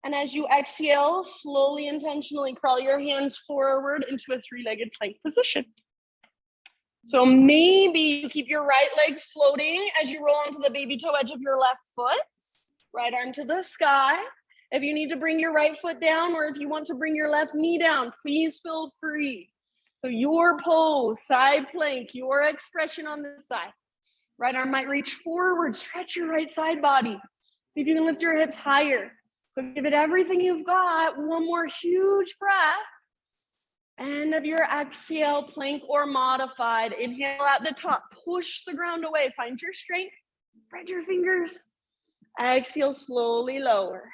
And as you exhale, slowly, intentionally crawl your hands forward into a 3-legged plank position. So maybe you keep your right leg floating as you roll onto the baby toe edge of your left foot. Right arm to the sky. If you need to bring your right foot down, or if you want to bring your left knee down, please feel free. So your pose, side plank, your expression on this side. Right arm might reach forward, stretch your right side body. See if you can lift your hips higher. So give it everything you've got. One more huge breath. End of your exhale, plank or modified. Inhale at the top, push the ground away. Find your strength, spread your fingers. Exhale, slowly lower.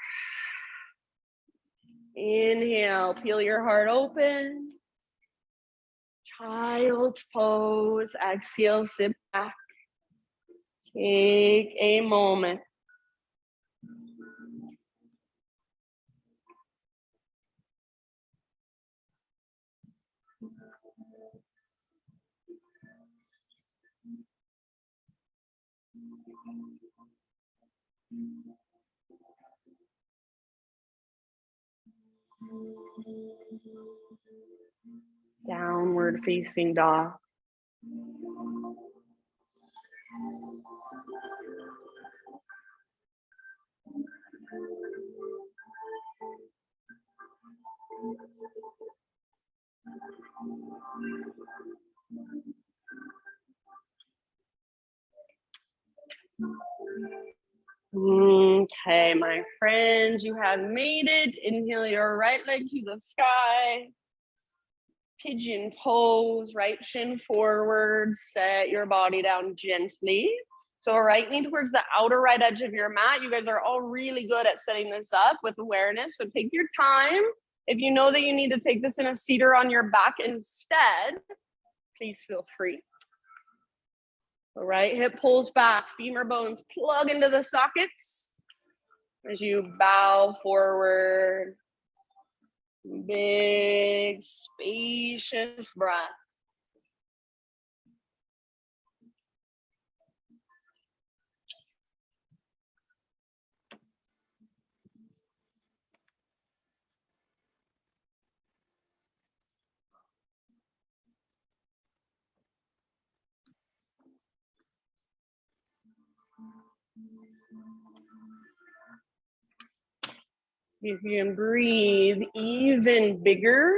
Inhale, peel your heart open. Child's pose. Exhale, sit back. Take a moment. Downward facing dog. Okay, my friends, you have made it. Inhale your right leg to the sky. Pigeon pose, right shin forward. Set your body down gently. So right knee towards the outer right edge of your mat. You guys are all really good at setting this up with awareness. So take your time. If you know that you need to take this in a seater on your back instead, please feel free. The right hip pulls back, femur bones plug into the sockets as you bow forward. Big, spacious breath. See if you can breathe even bigger,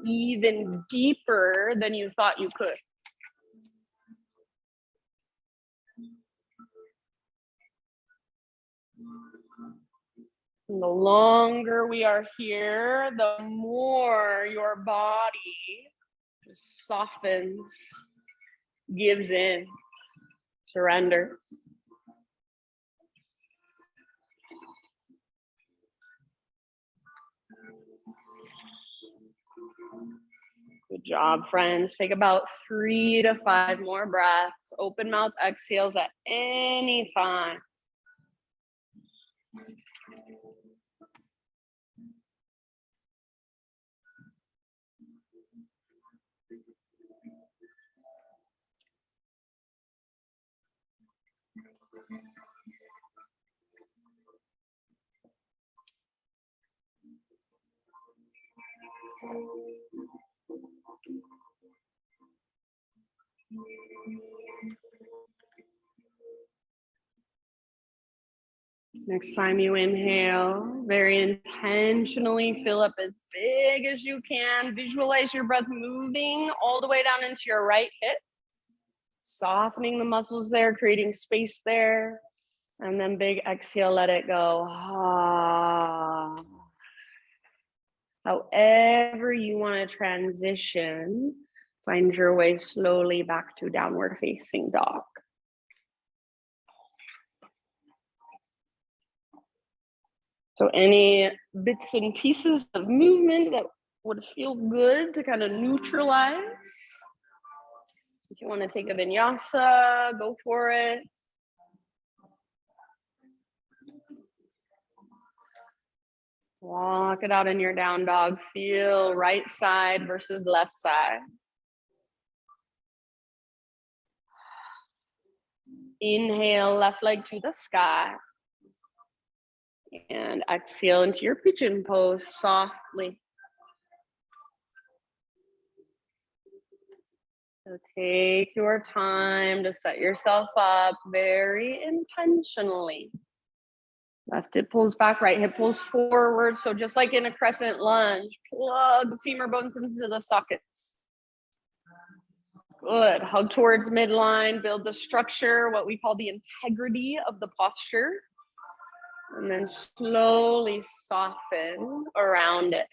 even deeper than you thought you could. And the longer we are here, the more your body just softens, gives in, surrender. Good job, friends. Take about 3 to 5 more breaths. Open mouth exhales at any time. Next time you inhale, very intentionally fill up as big as you can. Visualize your breath moving all the way down into your right hip, softening the muscles there, creating space there. And then big exhale, let it go. Ah. However you want to transition, find your way slowly back to downward facing dog. So any bits and pieces of movement that would feel good to kind of neutralize. If you want to take a vinyasa, go for it. Walk it out in your down dog. Feel right side versus left side. Inhale, left leg to the sky. And exhale into your pigeon pose softly. So take your time to set yourself up very intentionally. Left hip pulls back, right hip pulls forward. So just like in a crescent lunge, plug the femur bones into the sockets. Good. Hug towards midline, build the structure, what we call the integrity of the posture. And then slowly soften around it.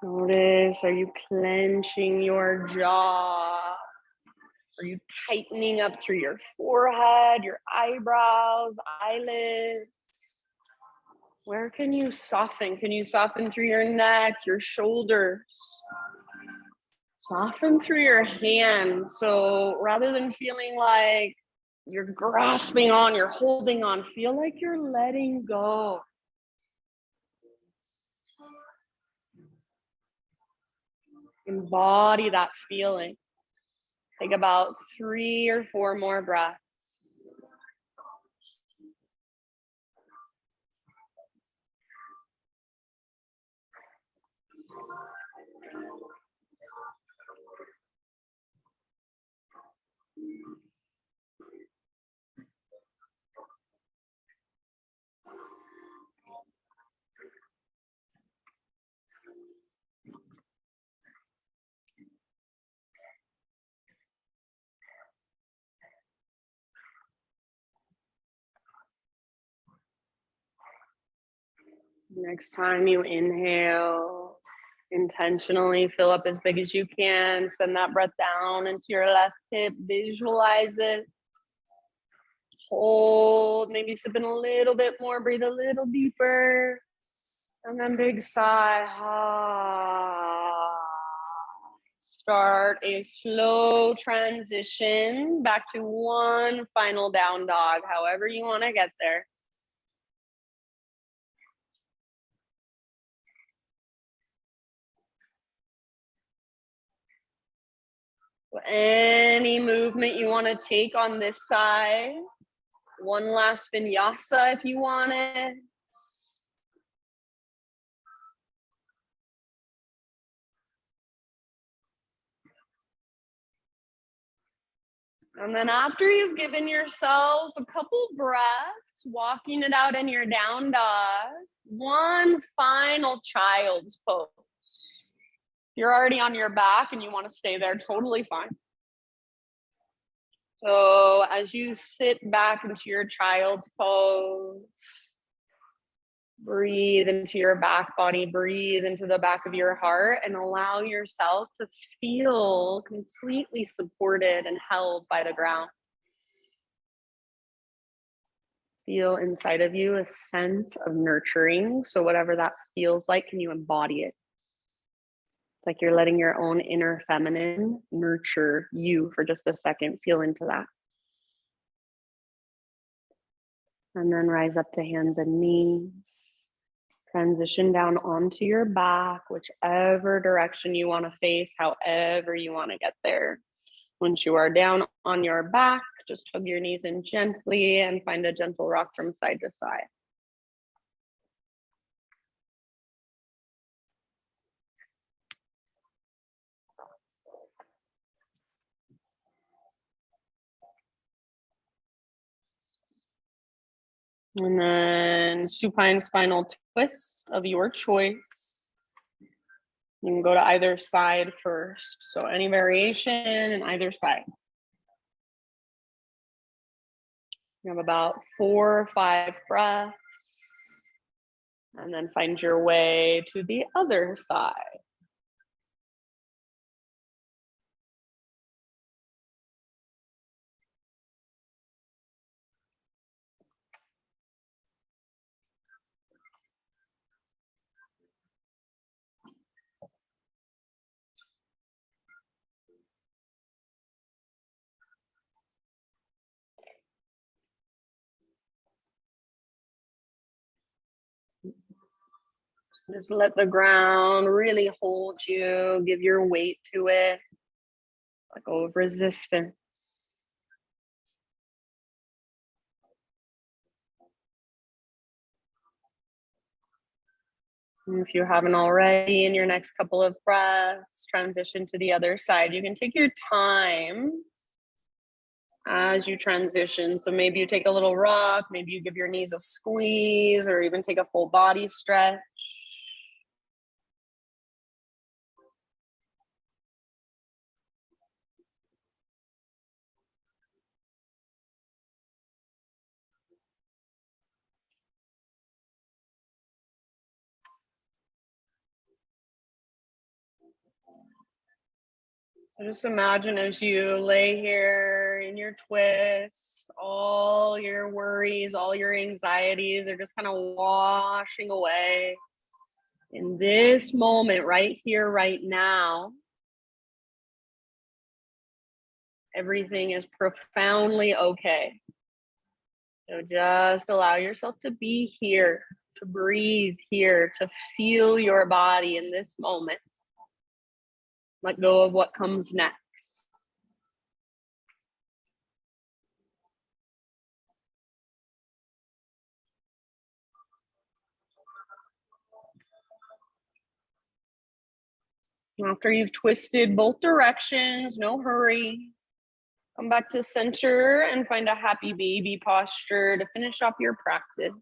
Notice, are you clenching your jaw? Are you tightening up through your forehead, your eyebrows, eyelids? Where can you soften? Can you soften through your neck, your shoulders? Soften through your hands. So rather than feeling like you're grasping on, you're holding on, feel like you're letting go. Embody that feeling. Take about 3 or 4 more breaths. Next time you inhale, intentionally fill up as big as you can. Send that breath down into your left hip. Visualize it. Hold, maybe sip in a little bit more. Breathe a little deeper. And then big sigh. Start a slow transition back to one final down dog, however you want to get there. Any movement you want to take on this side. One last vinyasa if you want it. And then after you've given yourself a couple breaths, walking it out in your down dog, one final child's pose. If you're already on your back and you want to stay there, totally fine. So as you sit back into your child's pose, breathe into your back body, breathe into the back of your heart, and allow yourself to feel completely supported and held by the ground. Feel inside of you a sense of nurturing. So whatever that feels like, can you embody it? It's like you're letting your own inner feminine nurture you for just a second. Feel into that. And then rise up to hands and knees. Transition down onto your back, whichever direction you want to face, however you want to get there. Once you are down on your back, just hug your knees in gently and find a gentle rock from side to side. And then supine spinal twist of your choice. You can go to either side first. So any variation in either side. You have about 4 or 5 breaths. And then find your way to the other side. Just let the ground really hold you, give your weight to it, let go of resistance. And if you haven't already, in your next couple of breaths, transition to the other side. You can take your time as you transition. So maybe you take a little rock, maybe you give your knees a squeeze, or even take a full body stretch. So just imagine as you lay here in your twist, all your worries, all your anxieties are just kind of washing away. In this moment, right here, right now, everything is profoundly okay. So just allow yourself to be here, to breathe here, to feel your body in this moment. Let go of what comes next. After you've twisted both directions, no hurry. Come back to center and find a happy baby posture to finish off your practice.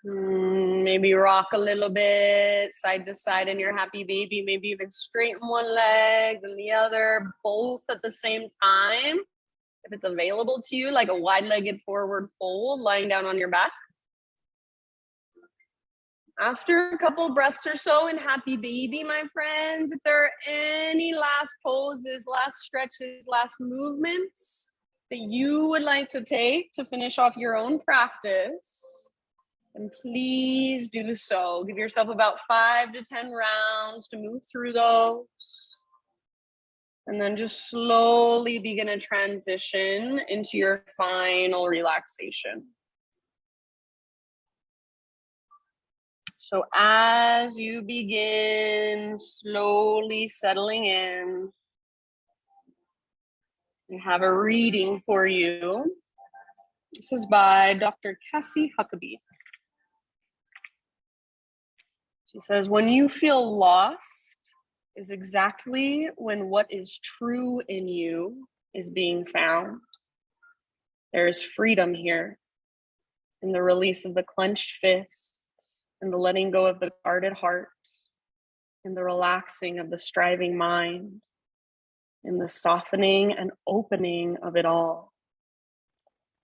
Maybe rock a little bit side to side in your happy baby, maybe even straighten one leg and the other, both at the same time. If it's available to you, like a wide-legged forward fold, lying down on your back. After a couple breaths or so in happy baby, my friends, if there are any last poses, last stretches, last movements that you would like to take to finish off your own practice, then please do so. Give yourself about 5 to 10 rounds to move through those. And then just slowly begin a transition into your final relaxation. So as you begin slowly settling in, I have a reading for you. This is by Dr. Cassie Huckabee. She says, when you feel lost is exactly when what is true in you is being found. There is freedom here in the release of the clenched fist, and the letting go of the guarded heart, in the relaxing of the striving mind, in the softening and opening of it all.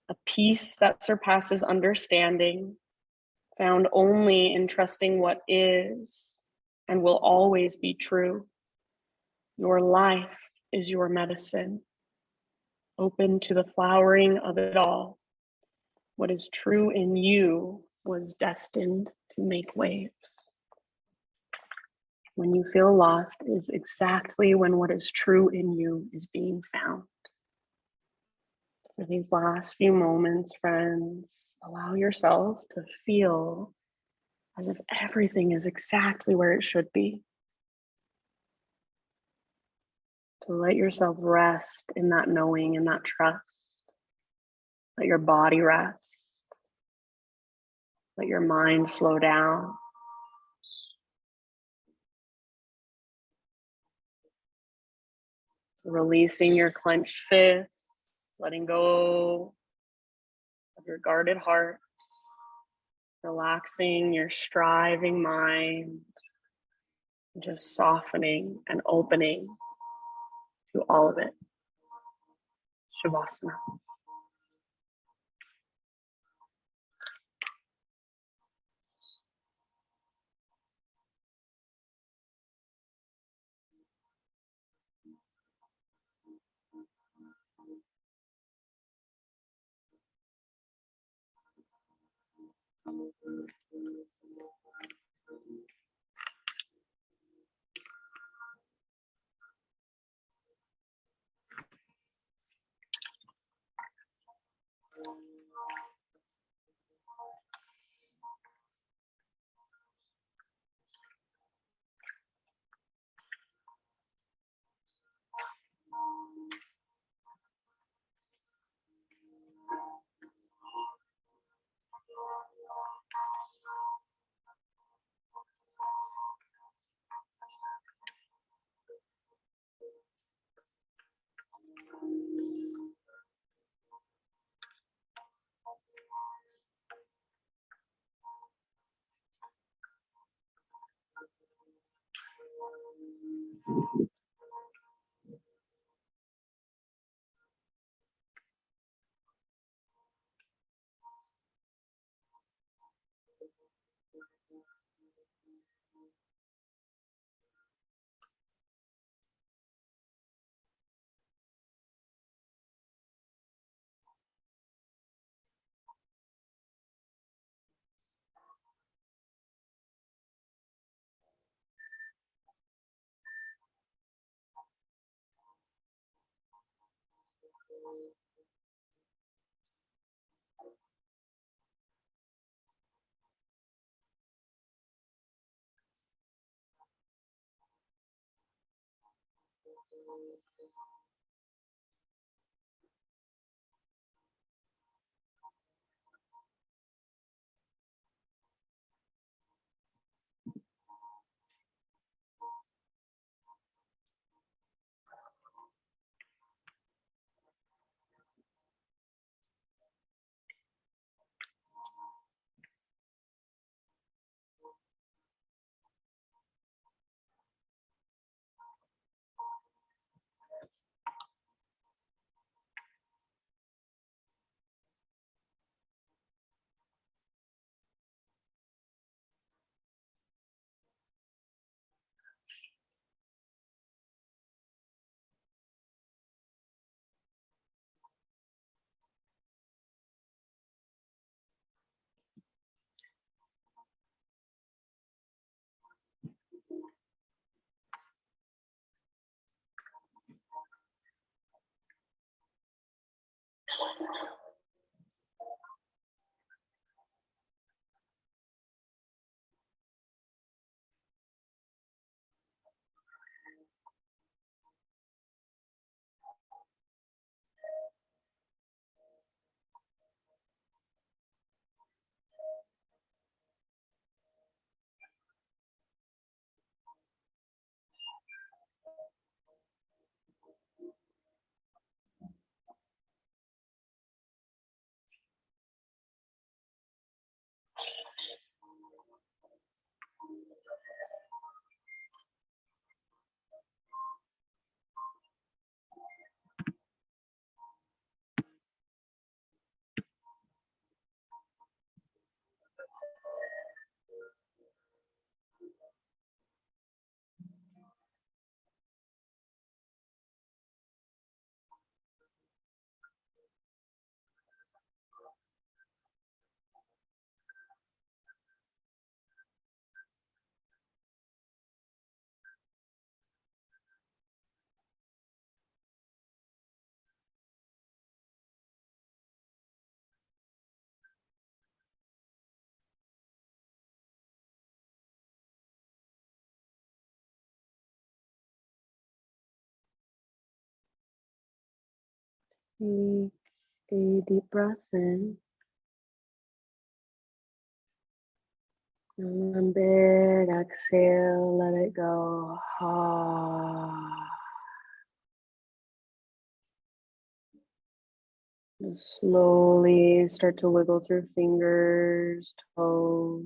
A peace that surpasses understanding, found only in trusting what is and will always be true. Your life is your medicine, open to the flowering of it all. What is true in you was destined to make waves. When you feel lost is exactly when what is true in you is being found. For these last few moments, friends, allow yourself to feel as if everything is exactly where it should be. To let yourself rest in that knowing and that trust. Let your body rest. Let your mind slow down. So releasing your clenched fists, letting go of your guarded heart, relaxing your striving mind, just softening and opening to all of it. Shavasana. Take a deep breath in. And then big exhale, let it go. Just slowly start to wiggle through fingers, toes,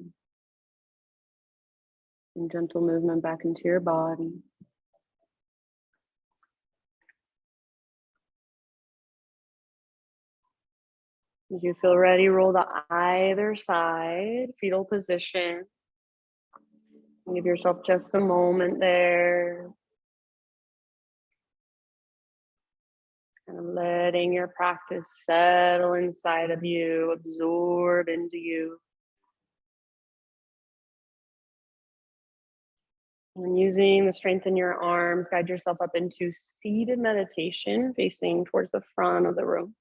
and gentle movement back into your body. As you feel ready, roll to either side, fetal position. Give yourself just a moment there. Kind of letting your practice settle inside of you, absorb into you. And using the strength in your arms, guide yourself up into seated meditation, facing towards the front of the room.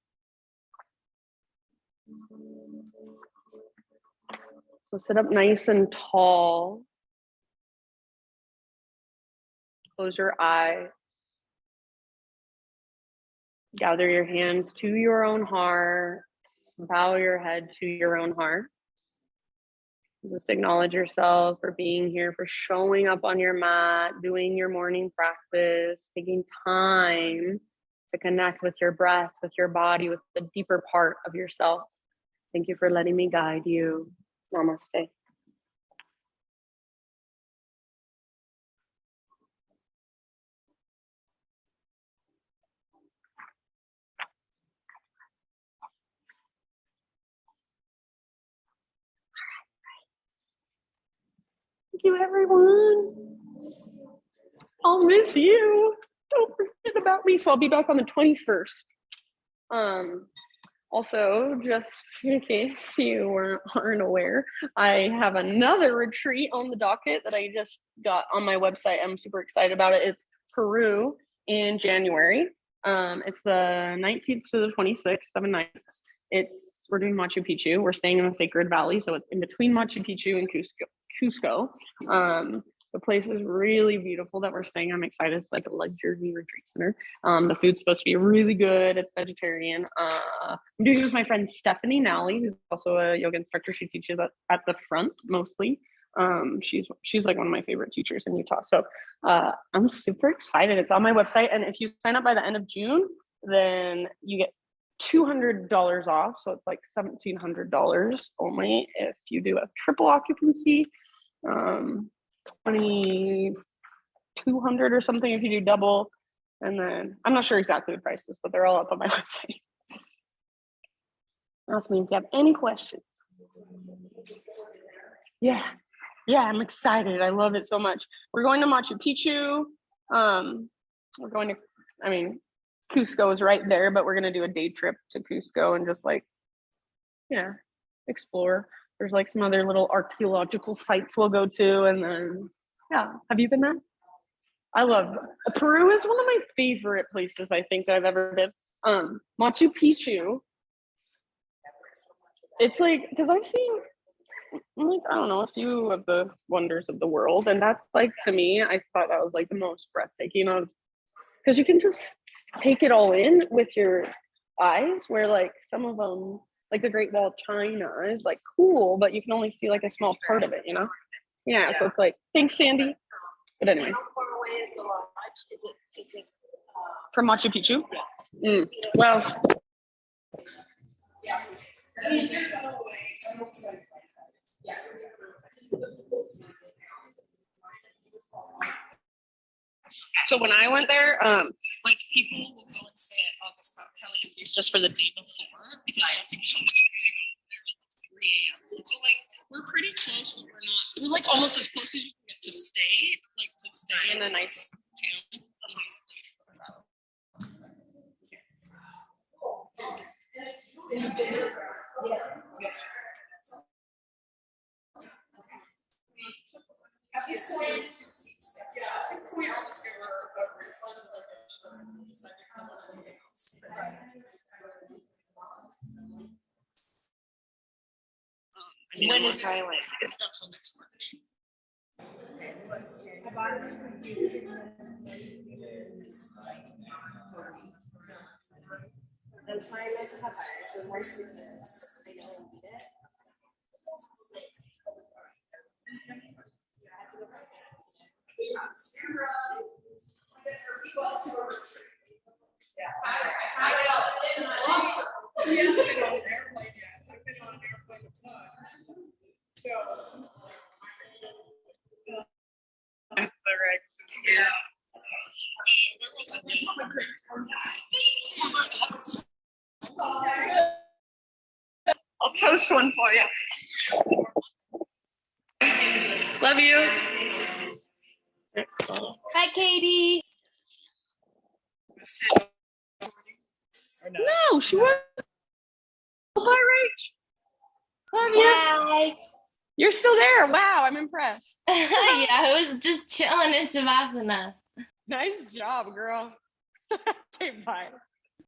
So sit up nice and tall. Close your eyes. Gather your hands to your own heart. Bow your head to your own heart. Just acknowledge yourself for being here, for showing up on your mat, doing your morning practice, taking time to connect with your breath, with your body, with the deeper part of yourself. Thank you for letting me guide you. Namaste. Thank you, everyone. I'll miss you. Don't forget about me. So I'll be back on the 21st. Also, just in case you aren't aware, I have another retreat on the docket that I just got on my website. I'm super excited about it. It's Peru in January. It's the 19th to the 26th, 7 nights. We're doing Machu Picchu. We're staying in the Sacred Valley, so it's in between Machu Picchu and Cusco. The place is really beautiful that we're staying. I'm excited. It's like a luxury retreat center. The food's supposed to be really good. It's vegetarian. I'm doing it with my friend Stephanie Nally, who's also a yoga instructor. She teaches at the front mostly. She's like one of my favorite teachers in Utah. So I'm super excited. It's on my website, and if you sign up by the end of June, then you get $200 off. So it's like $1,700 only if you do a triple occupancy. 2,200 or something if you do double, and then I'm not sure exactly the prices, but they're all up on my website. Ask me if you have any questions. Yeah, I'm excited. I love it so much. We're going to Machu Picchu. We're going to, Cusco is right there, but we're going to do a day trip to Cusco and just explore. There's like some other little archaeological sites we'll go to, and then have you been there? I love Peru. Is one of my favorite places I think that I've ever been. Machu Picchu. It's like, because I've seen a few of the wonders of the world, and that's like, to me, I thought that was like the most breathtaking of, because you can just take it all in with your eyes, where like some of them, like the Great Wall of China, is like cool, but you can only see like a small part of it, Yeah, so it's like, thanks, Sandy. But anyways. How far away is the lodge? Is it from Machu Picchu? Yeah. Well. Yeah. So when I went there, like people will go and stay at August Calientes just for the day before, because you have to get there at 3 a.m. So like we're pretty close, but we're not. We're like almost as close as you can get to stay in a nice town, a nice place. When is Thailand? It's not till next March. And try not to have eyes and more sleeves. I know I need it. She hasn't been on an airplane yet. I've been on an airplane a ton. I'll toast one for you. Love you. Hi, Katie. No, she was. Bye, Rach. Love you. Bye. You're still there. Wow, I'm impressed. Yeah, I was just chilling in Shavasana. Nice job, girl. Okay, bye.